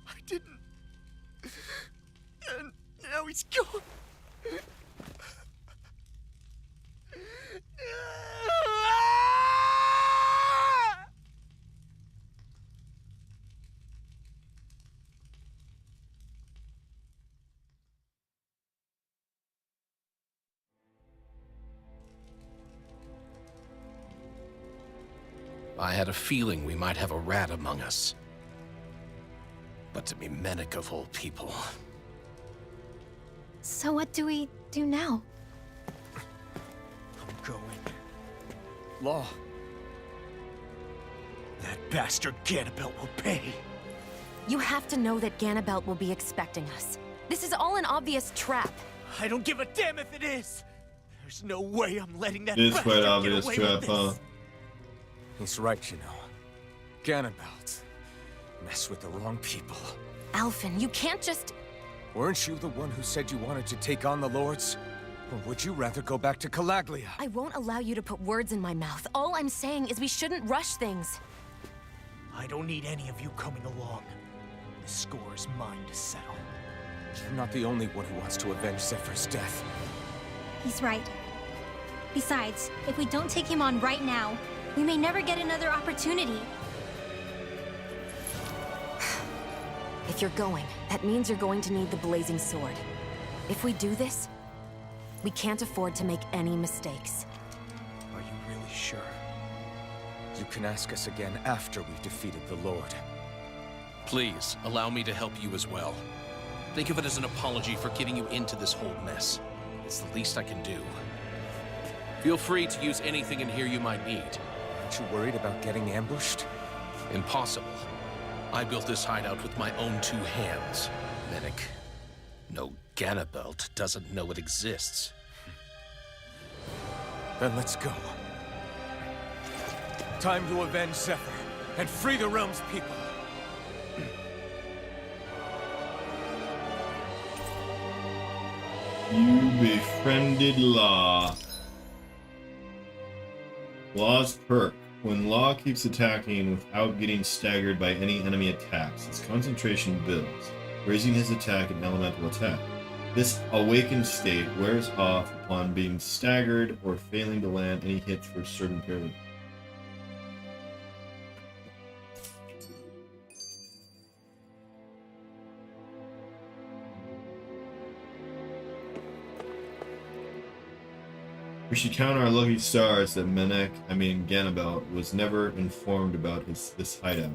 S6: I didn't... And now he's gone.
S8: I had a feeling we might have a rat among us. But to be Menek of all people.
S2: So what do we do now?
S6: I'm going.
S11: Law.
S6: That bastard Ganabelt will pay.
S4: You have to know that Ganabelt will be expecting us. This is all an obvious trap.
S6: I don't give a damn if it is. There's no way I'm letting that
S1: It is
S6: bastard
S1: quite
S6: get
S1: obvious
S6: away
S1: trap,
S6: with
S1: huh?
S6: this.
S3: He's right, you know. Ganabelt. Mess with the wrong people.
S4: Alphen, you can't just...
S3: Weren't you the one who said you wanted to take on the Lords? Or would you rather go back to Calaglia?
S4: I won't allow you to put words in my mouth. All I'm saying is we shouldn't rush things.
S6: I don't need any of you coming along. The score is mine to settle.
S3: You're not the only one who wants to avenge Zephyr's death.
S2: He's right. Besides, if we don't take him on right now, we may never get another opportunity.
S4: If you're going, that means you're going to need the Blazing Sword. If we do this, we can't afford to make any mistakes.
S6: Are you really sure?
S3: You can ask us again after we've defeated the Lord.
S8: Please, allow me to help you as well. Think of it as an apology for getting you into this whole mess. It's the least I can do. Feel free to use anything in here you might need.
S3: Aren't you worried about getting ambushed?
S8: Impossible. I built this hideout with my own 2 hands. Menek. No Ganabelt doesn't know it exists.
S3: Then let's go. Time to avenge Zephyr and free the realm's people.
S1: You befriended Law. Law's perk. When Law keeps attacking without getting staggered by any enemy attacks, his concentration builds, raising his attack and elemental attack. This awakened state wears off upon being staggered or failing to land any hits for a certain period. We should count our lucky stars that Ganabelt was never informed about this hideout.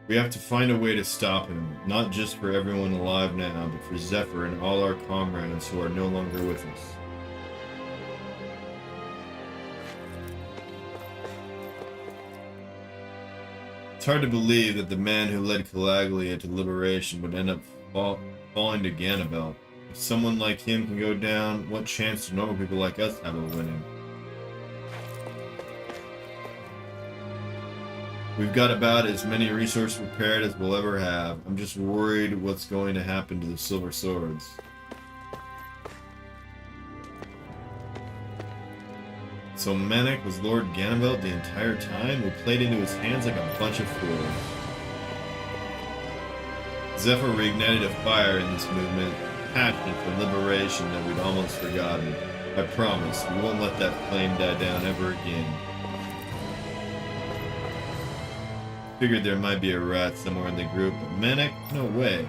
S1: We have to find a way to stop him, not just for everyone alive now, but for Zephyr and all our comrades who are no longer with us. It's hard to believe that the man who led Calaglia to liberation would end up falling to Ganabelt. If someone like him can go down, what chance do normal people like us have of winning? We've got about as many resources prepared as we'll ever have. I'm just worried what's going to happen to the Silver Swords. So Manic was Lord Ganymede the entire time? We played into his hands like a bunch of fools. Zephyr reignited a fire in this movement, passion for liberation that we'd almost forgotten. I promise, we won't let that flame die down ever again. Figured there might be a rat somewhere in the group, but Manic? No way.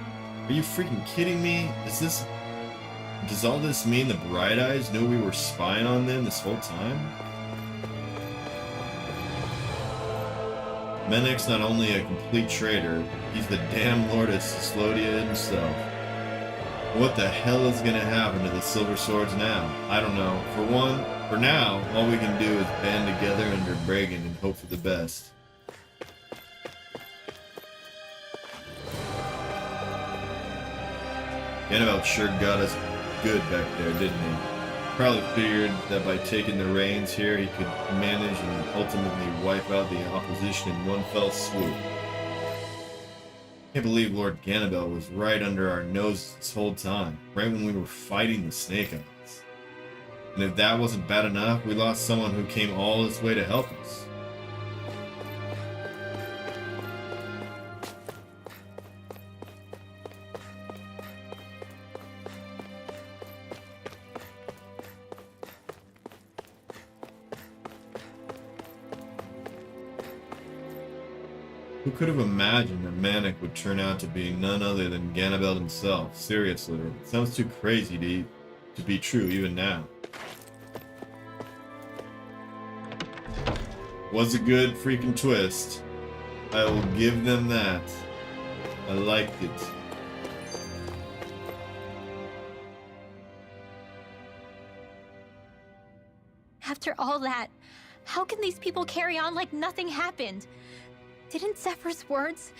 S1: Are you freaking kidding me? Does all this mean the Bright Eyes knew we were spying on them this whole time? Menic's not only a complete traitor, he's the damn Lord of Sislodia himself. What the hell is gonna happen to the Silver Swords now? I don't know. For now, all we can do is band together under Bragan and hope for the best. Annabelle sure got us good back there, didn't he? Probably figured that by taking the reins here, he could manage and ultimately wipe out the opposition in one fell swoop. Can't believe Lord Ganymede was right under our noses this whole time, right when we were fighting the Snake Eyes. And if that wasn't bad enough, we lost someone who came all this way to help us. Who could have imagined that Manic would turn out to be none other than Ganymede himself? Seriously, it sounds too crazy to be true even now. Was a good freaking twist. I will give them that. I liked it.
S2: After all that, how can these people carry on like nothing happened? Didn't Zephyr's words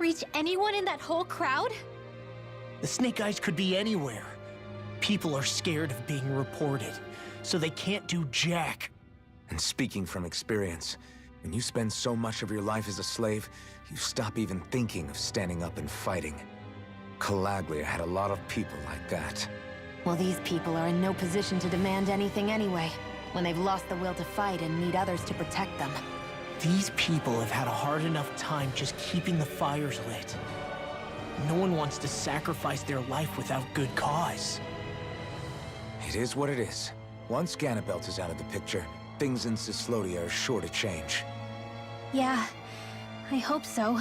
S2: reach anyone in that whole crowd?
S6: The Snake Eyes could be anywhere. People are scared of being reported, so they can't do jack.
S3: And speaking from experience, when you spend so much of your life as a slave, you stop even thinking of standing up and fighting. Calaglia had a lot of people like that.
S4: Well, these people are in no position to demand anything anyway, when they've lost the will to fight and need others to protect them.
S6: These people have had a hard enough time just keeping the fires lit. No one wants to sacrifice their life without good cause.
S3: It is what it is. Once Ganybelt is out of the picture, things in Sislodia are sure to change.
S2: Yeah, I hope so.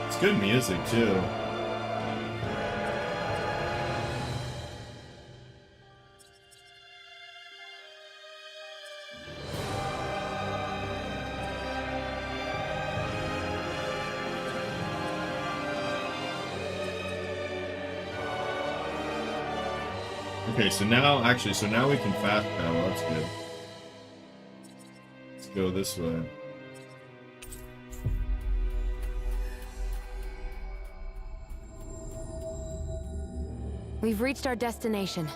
S1: It's good music too. Okay, so now we can fast travel. That's good. Let's go this way.
S4: We've reached our destination.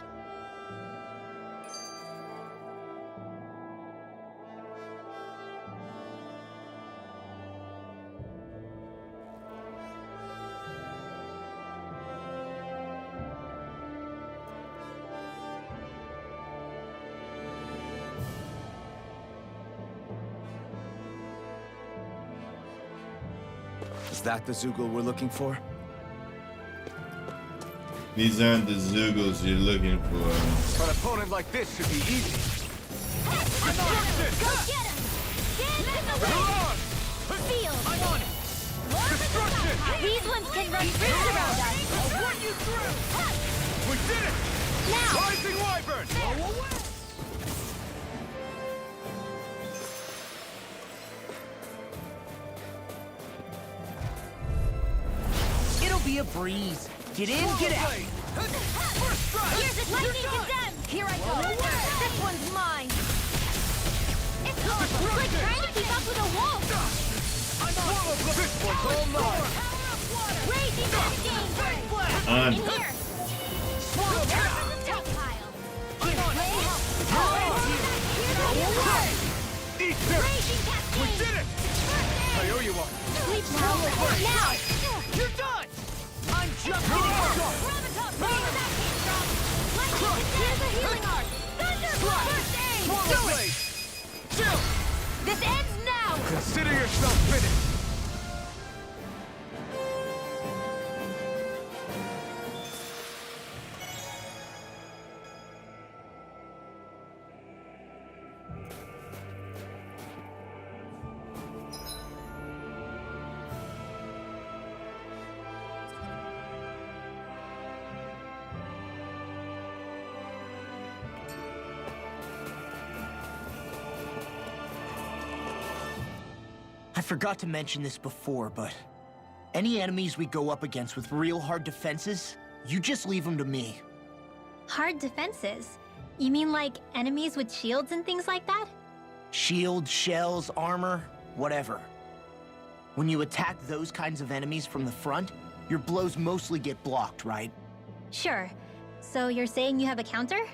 S3: Is that the Zugul we're looking for?
S1: These aren't the Zugals you're looking for.
S12: An opponent like this should be easy.
S2: Go get him! Stand in the way! Field!
S12: I'm on it! Destruction!
S2: These ones can run roots around us!
S12: I'll run you through! We did it!
S2: Now!
S12: Rising Wyvern!
S6: It'll be a breeze. Get in, get out.
S12: First strike!
S2: Here's the lightning condemned!
S4: Here I go. This one's mine.
S2: It's like trying to keep up with a wolf!
S12: I'm on! This one's all mine!
S2: Raging cascade!
S1: I'm
S2: In here!
S12: Swallow
S2: There's
S12: down!
S2: the stealth pile!
S12: Eat this!
S2: Raging cascade!
S12: We did it! I owe you one.
S2: Sleep now! Now!
S12: You're done! I'm just getting started!
S2: Graviton! Where that came from! Lightning condemned! Here's a healing art! Thunderbolt! First aid!
S12: Swallow blade! Chill!
S4: This ends now!
S12: Consider yourself finished!
S6: I forgot to mention this before, but any enemies we go up against with real hard defenses, you just leave them to me.
S2: Hard defenses? You mean like enemies with shields and things like that?
S6: Shields, shells, armor, whatever. When you attack those kinds of enemies from the front, your blows mostly get blocked, right?
S2: Sure. So you're saying you have a counter?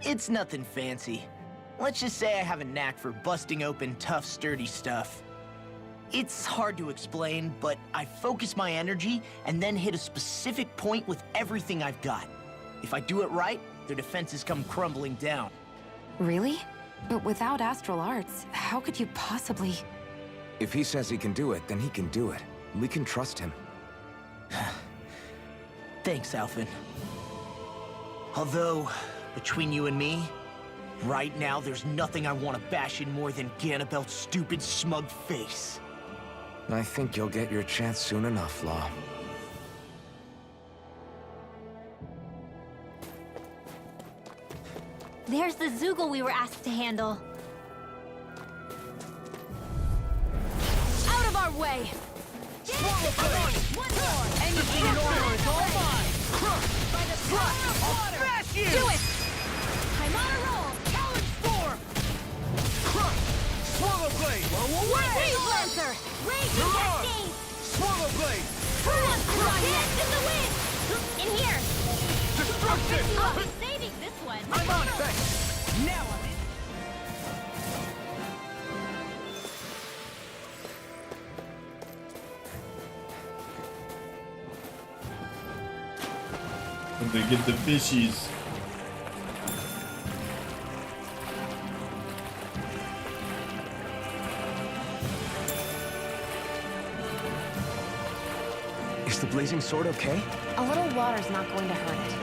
S6: It's nothing fancy. Let's just say I have a knack for busting open tough, sturdy stuff. It's hard to explain, but I focus my energy and then hit a specific point with everything I've got. If I do it right, their defenses come crumbling down.
S4: Really? But without astral arts, how could you possibly...
S3: If he says he can do it, then he can do it. We can trust him.
S6: Thanks, Alphen. Although, between you and me, right now there's nothing I want to bash in more than Ganabel's stupid, smug face.
S3: I think you'll get your chance soon enough, Law.
S2: There's the Zoogle we were asked to handle.
S4: Out of our way!
S12: One more! Anything in order is all mine!
S2: By the power of water!
S12: Smash you!
S4: Do it!
S2: I'm on a roll!
S12: Talon storm! Swallow blade!
S2: Freeze Lancer! Raging
S12: Mirage!
S2: cascade!
S12: Swallow blade!
S2: Who wants to run next in the wind? In here!
S12: Destruction!
S2: I'll be saving this one!
S12: I'm on it! Thanks! Now I'm in!
S1: when they get the fishies.
S3: Is the blazing sword okay?
S4: A little water's not going to hurt it.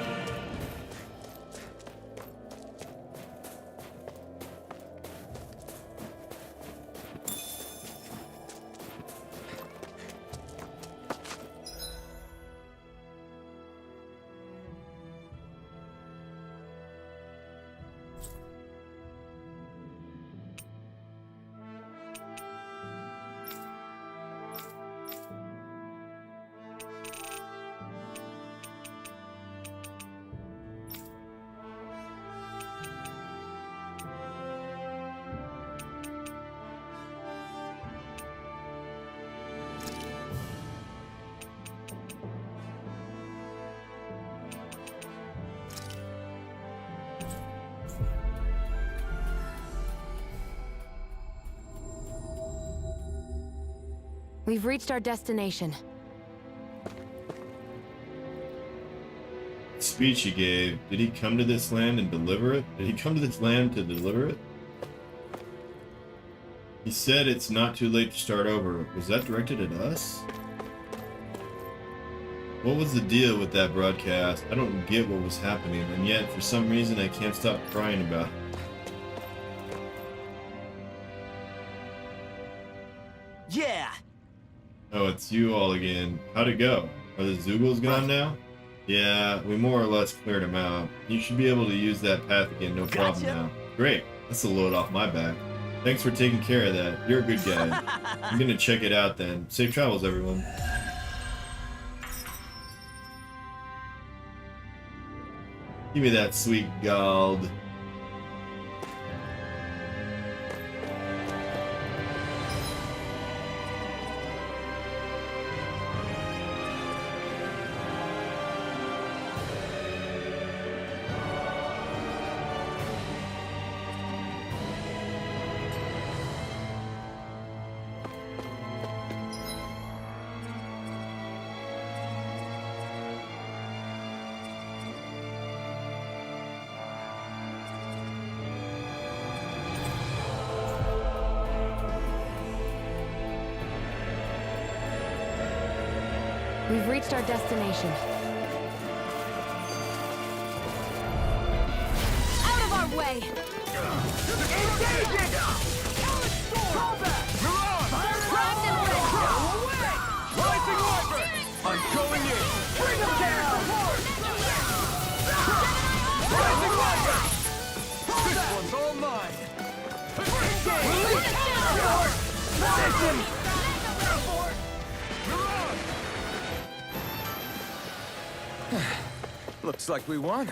S4: We've reached our destination.
S1: Speech he gave. Did he come to this land and deliver it? Did he come to this land to deliver it? He said it's not too late to start over. Was that directed at us? What was the deal with that broadcast? I don't get what was happening, and yet for some reason I can't stop crying about it.
S6: Yeah!
S1: Oh, it's you all again. How'd it go? Are the Zoogles gone now? Yeah, we more or less cleared them out. You should be able to use that path again, no problem
S6: Gotcha.
S1: now. Great, that's a load off my back. Thanks for taking care of that. You're a good guy. I'm gonna check it out then. Safe travels, everyone. Give me that sweet gold.
S4: We've reached our destination. Out of our way!
S12: Engaging! Combat!
S4: Primed and ready!
S12: Rising Wyvern! I'm going in! Bring him down! Rising Wyvern! This one's all mine! Engage! Position!
S3: Looks like we won.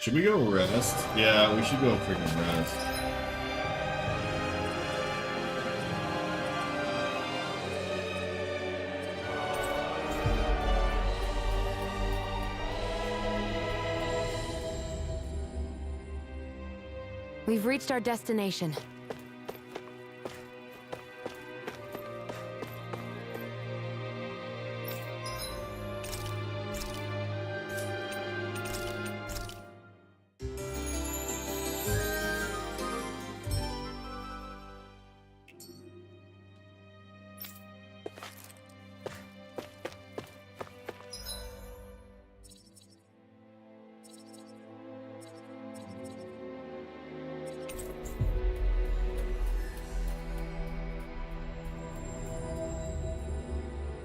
S1: Should we go rest? Yeah, we should go freaking rest.
S4: We've reached our destination.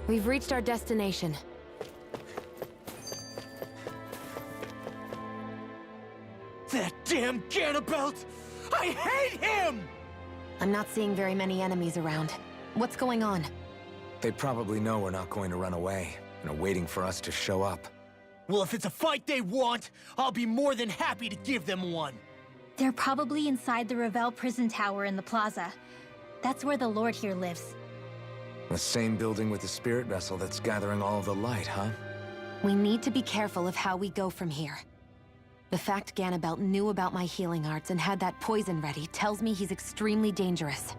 S4: We've reached our destination.
S6: That damn Ganabelt! I hate him!
S4: I'm not seeing very many enemies around. What's going on?
S3: They probably know we're not going to run away and are waiting for us to show up.
S6: Well, if it's a fight they want, I'll be more than happy to give them one.
S2: They're probably inside the Revel prison tower in the plaza. That's where the Lord here lives.
S3: The same building with the spirit vessel that's gathering all of the light, huh?
S4: We need to be careful of how we go from here. The fact Ganabelt knew about my healing arts and had that poison ready tells me he's extremely dangerous.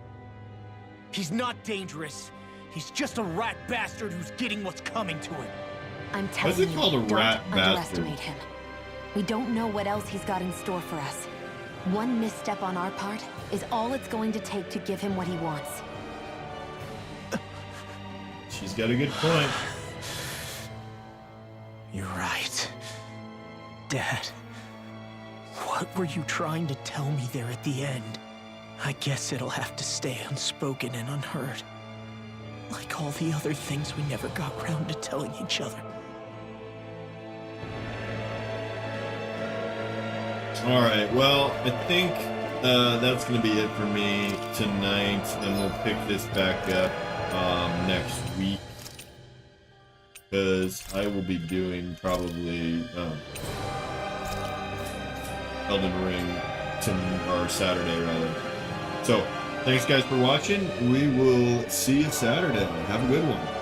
S6: He's not dangerous. He's just a rat bastard who's getting what's coming to him.
S4: I'm telling
S1: What's it
S4: you,
S1: called, a
S4: don't
S1: rat bastard?
S4: underestimate him. We don't know what else he's got in store for us. One misstep on our part is all it's going to take to give him what he wants.
S1: She's got a good point.
S6: You're right. Dad, what were you trying to tell me there at the end? I guess it'll have to stay unspoken and unheard. Like all the other things we never got round to telling each other.
S1: Alright, well, I think that's going to be it for me tonight, and we'll pick this back up next week, because I will be doing probably Elden Ring or Saturday rather. So thanks guys for watching. We will see you Saturday. Have a good one.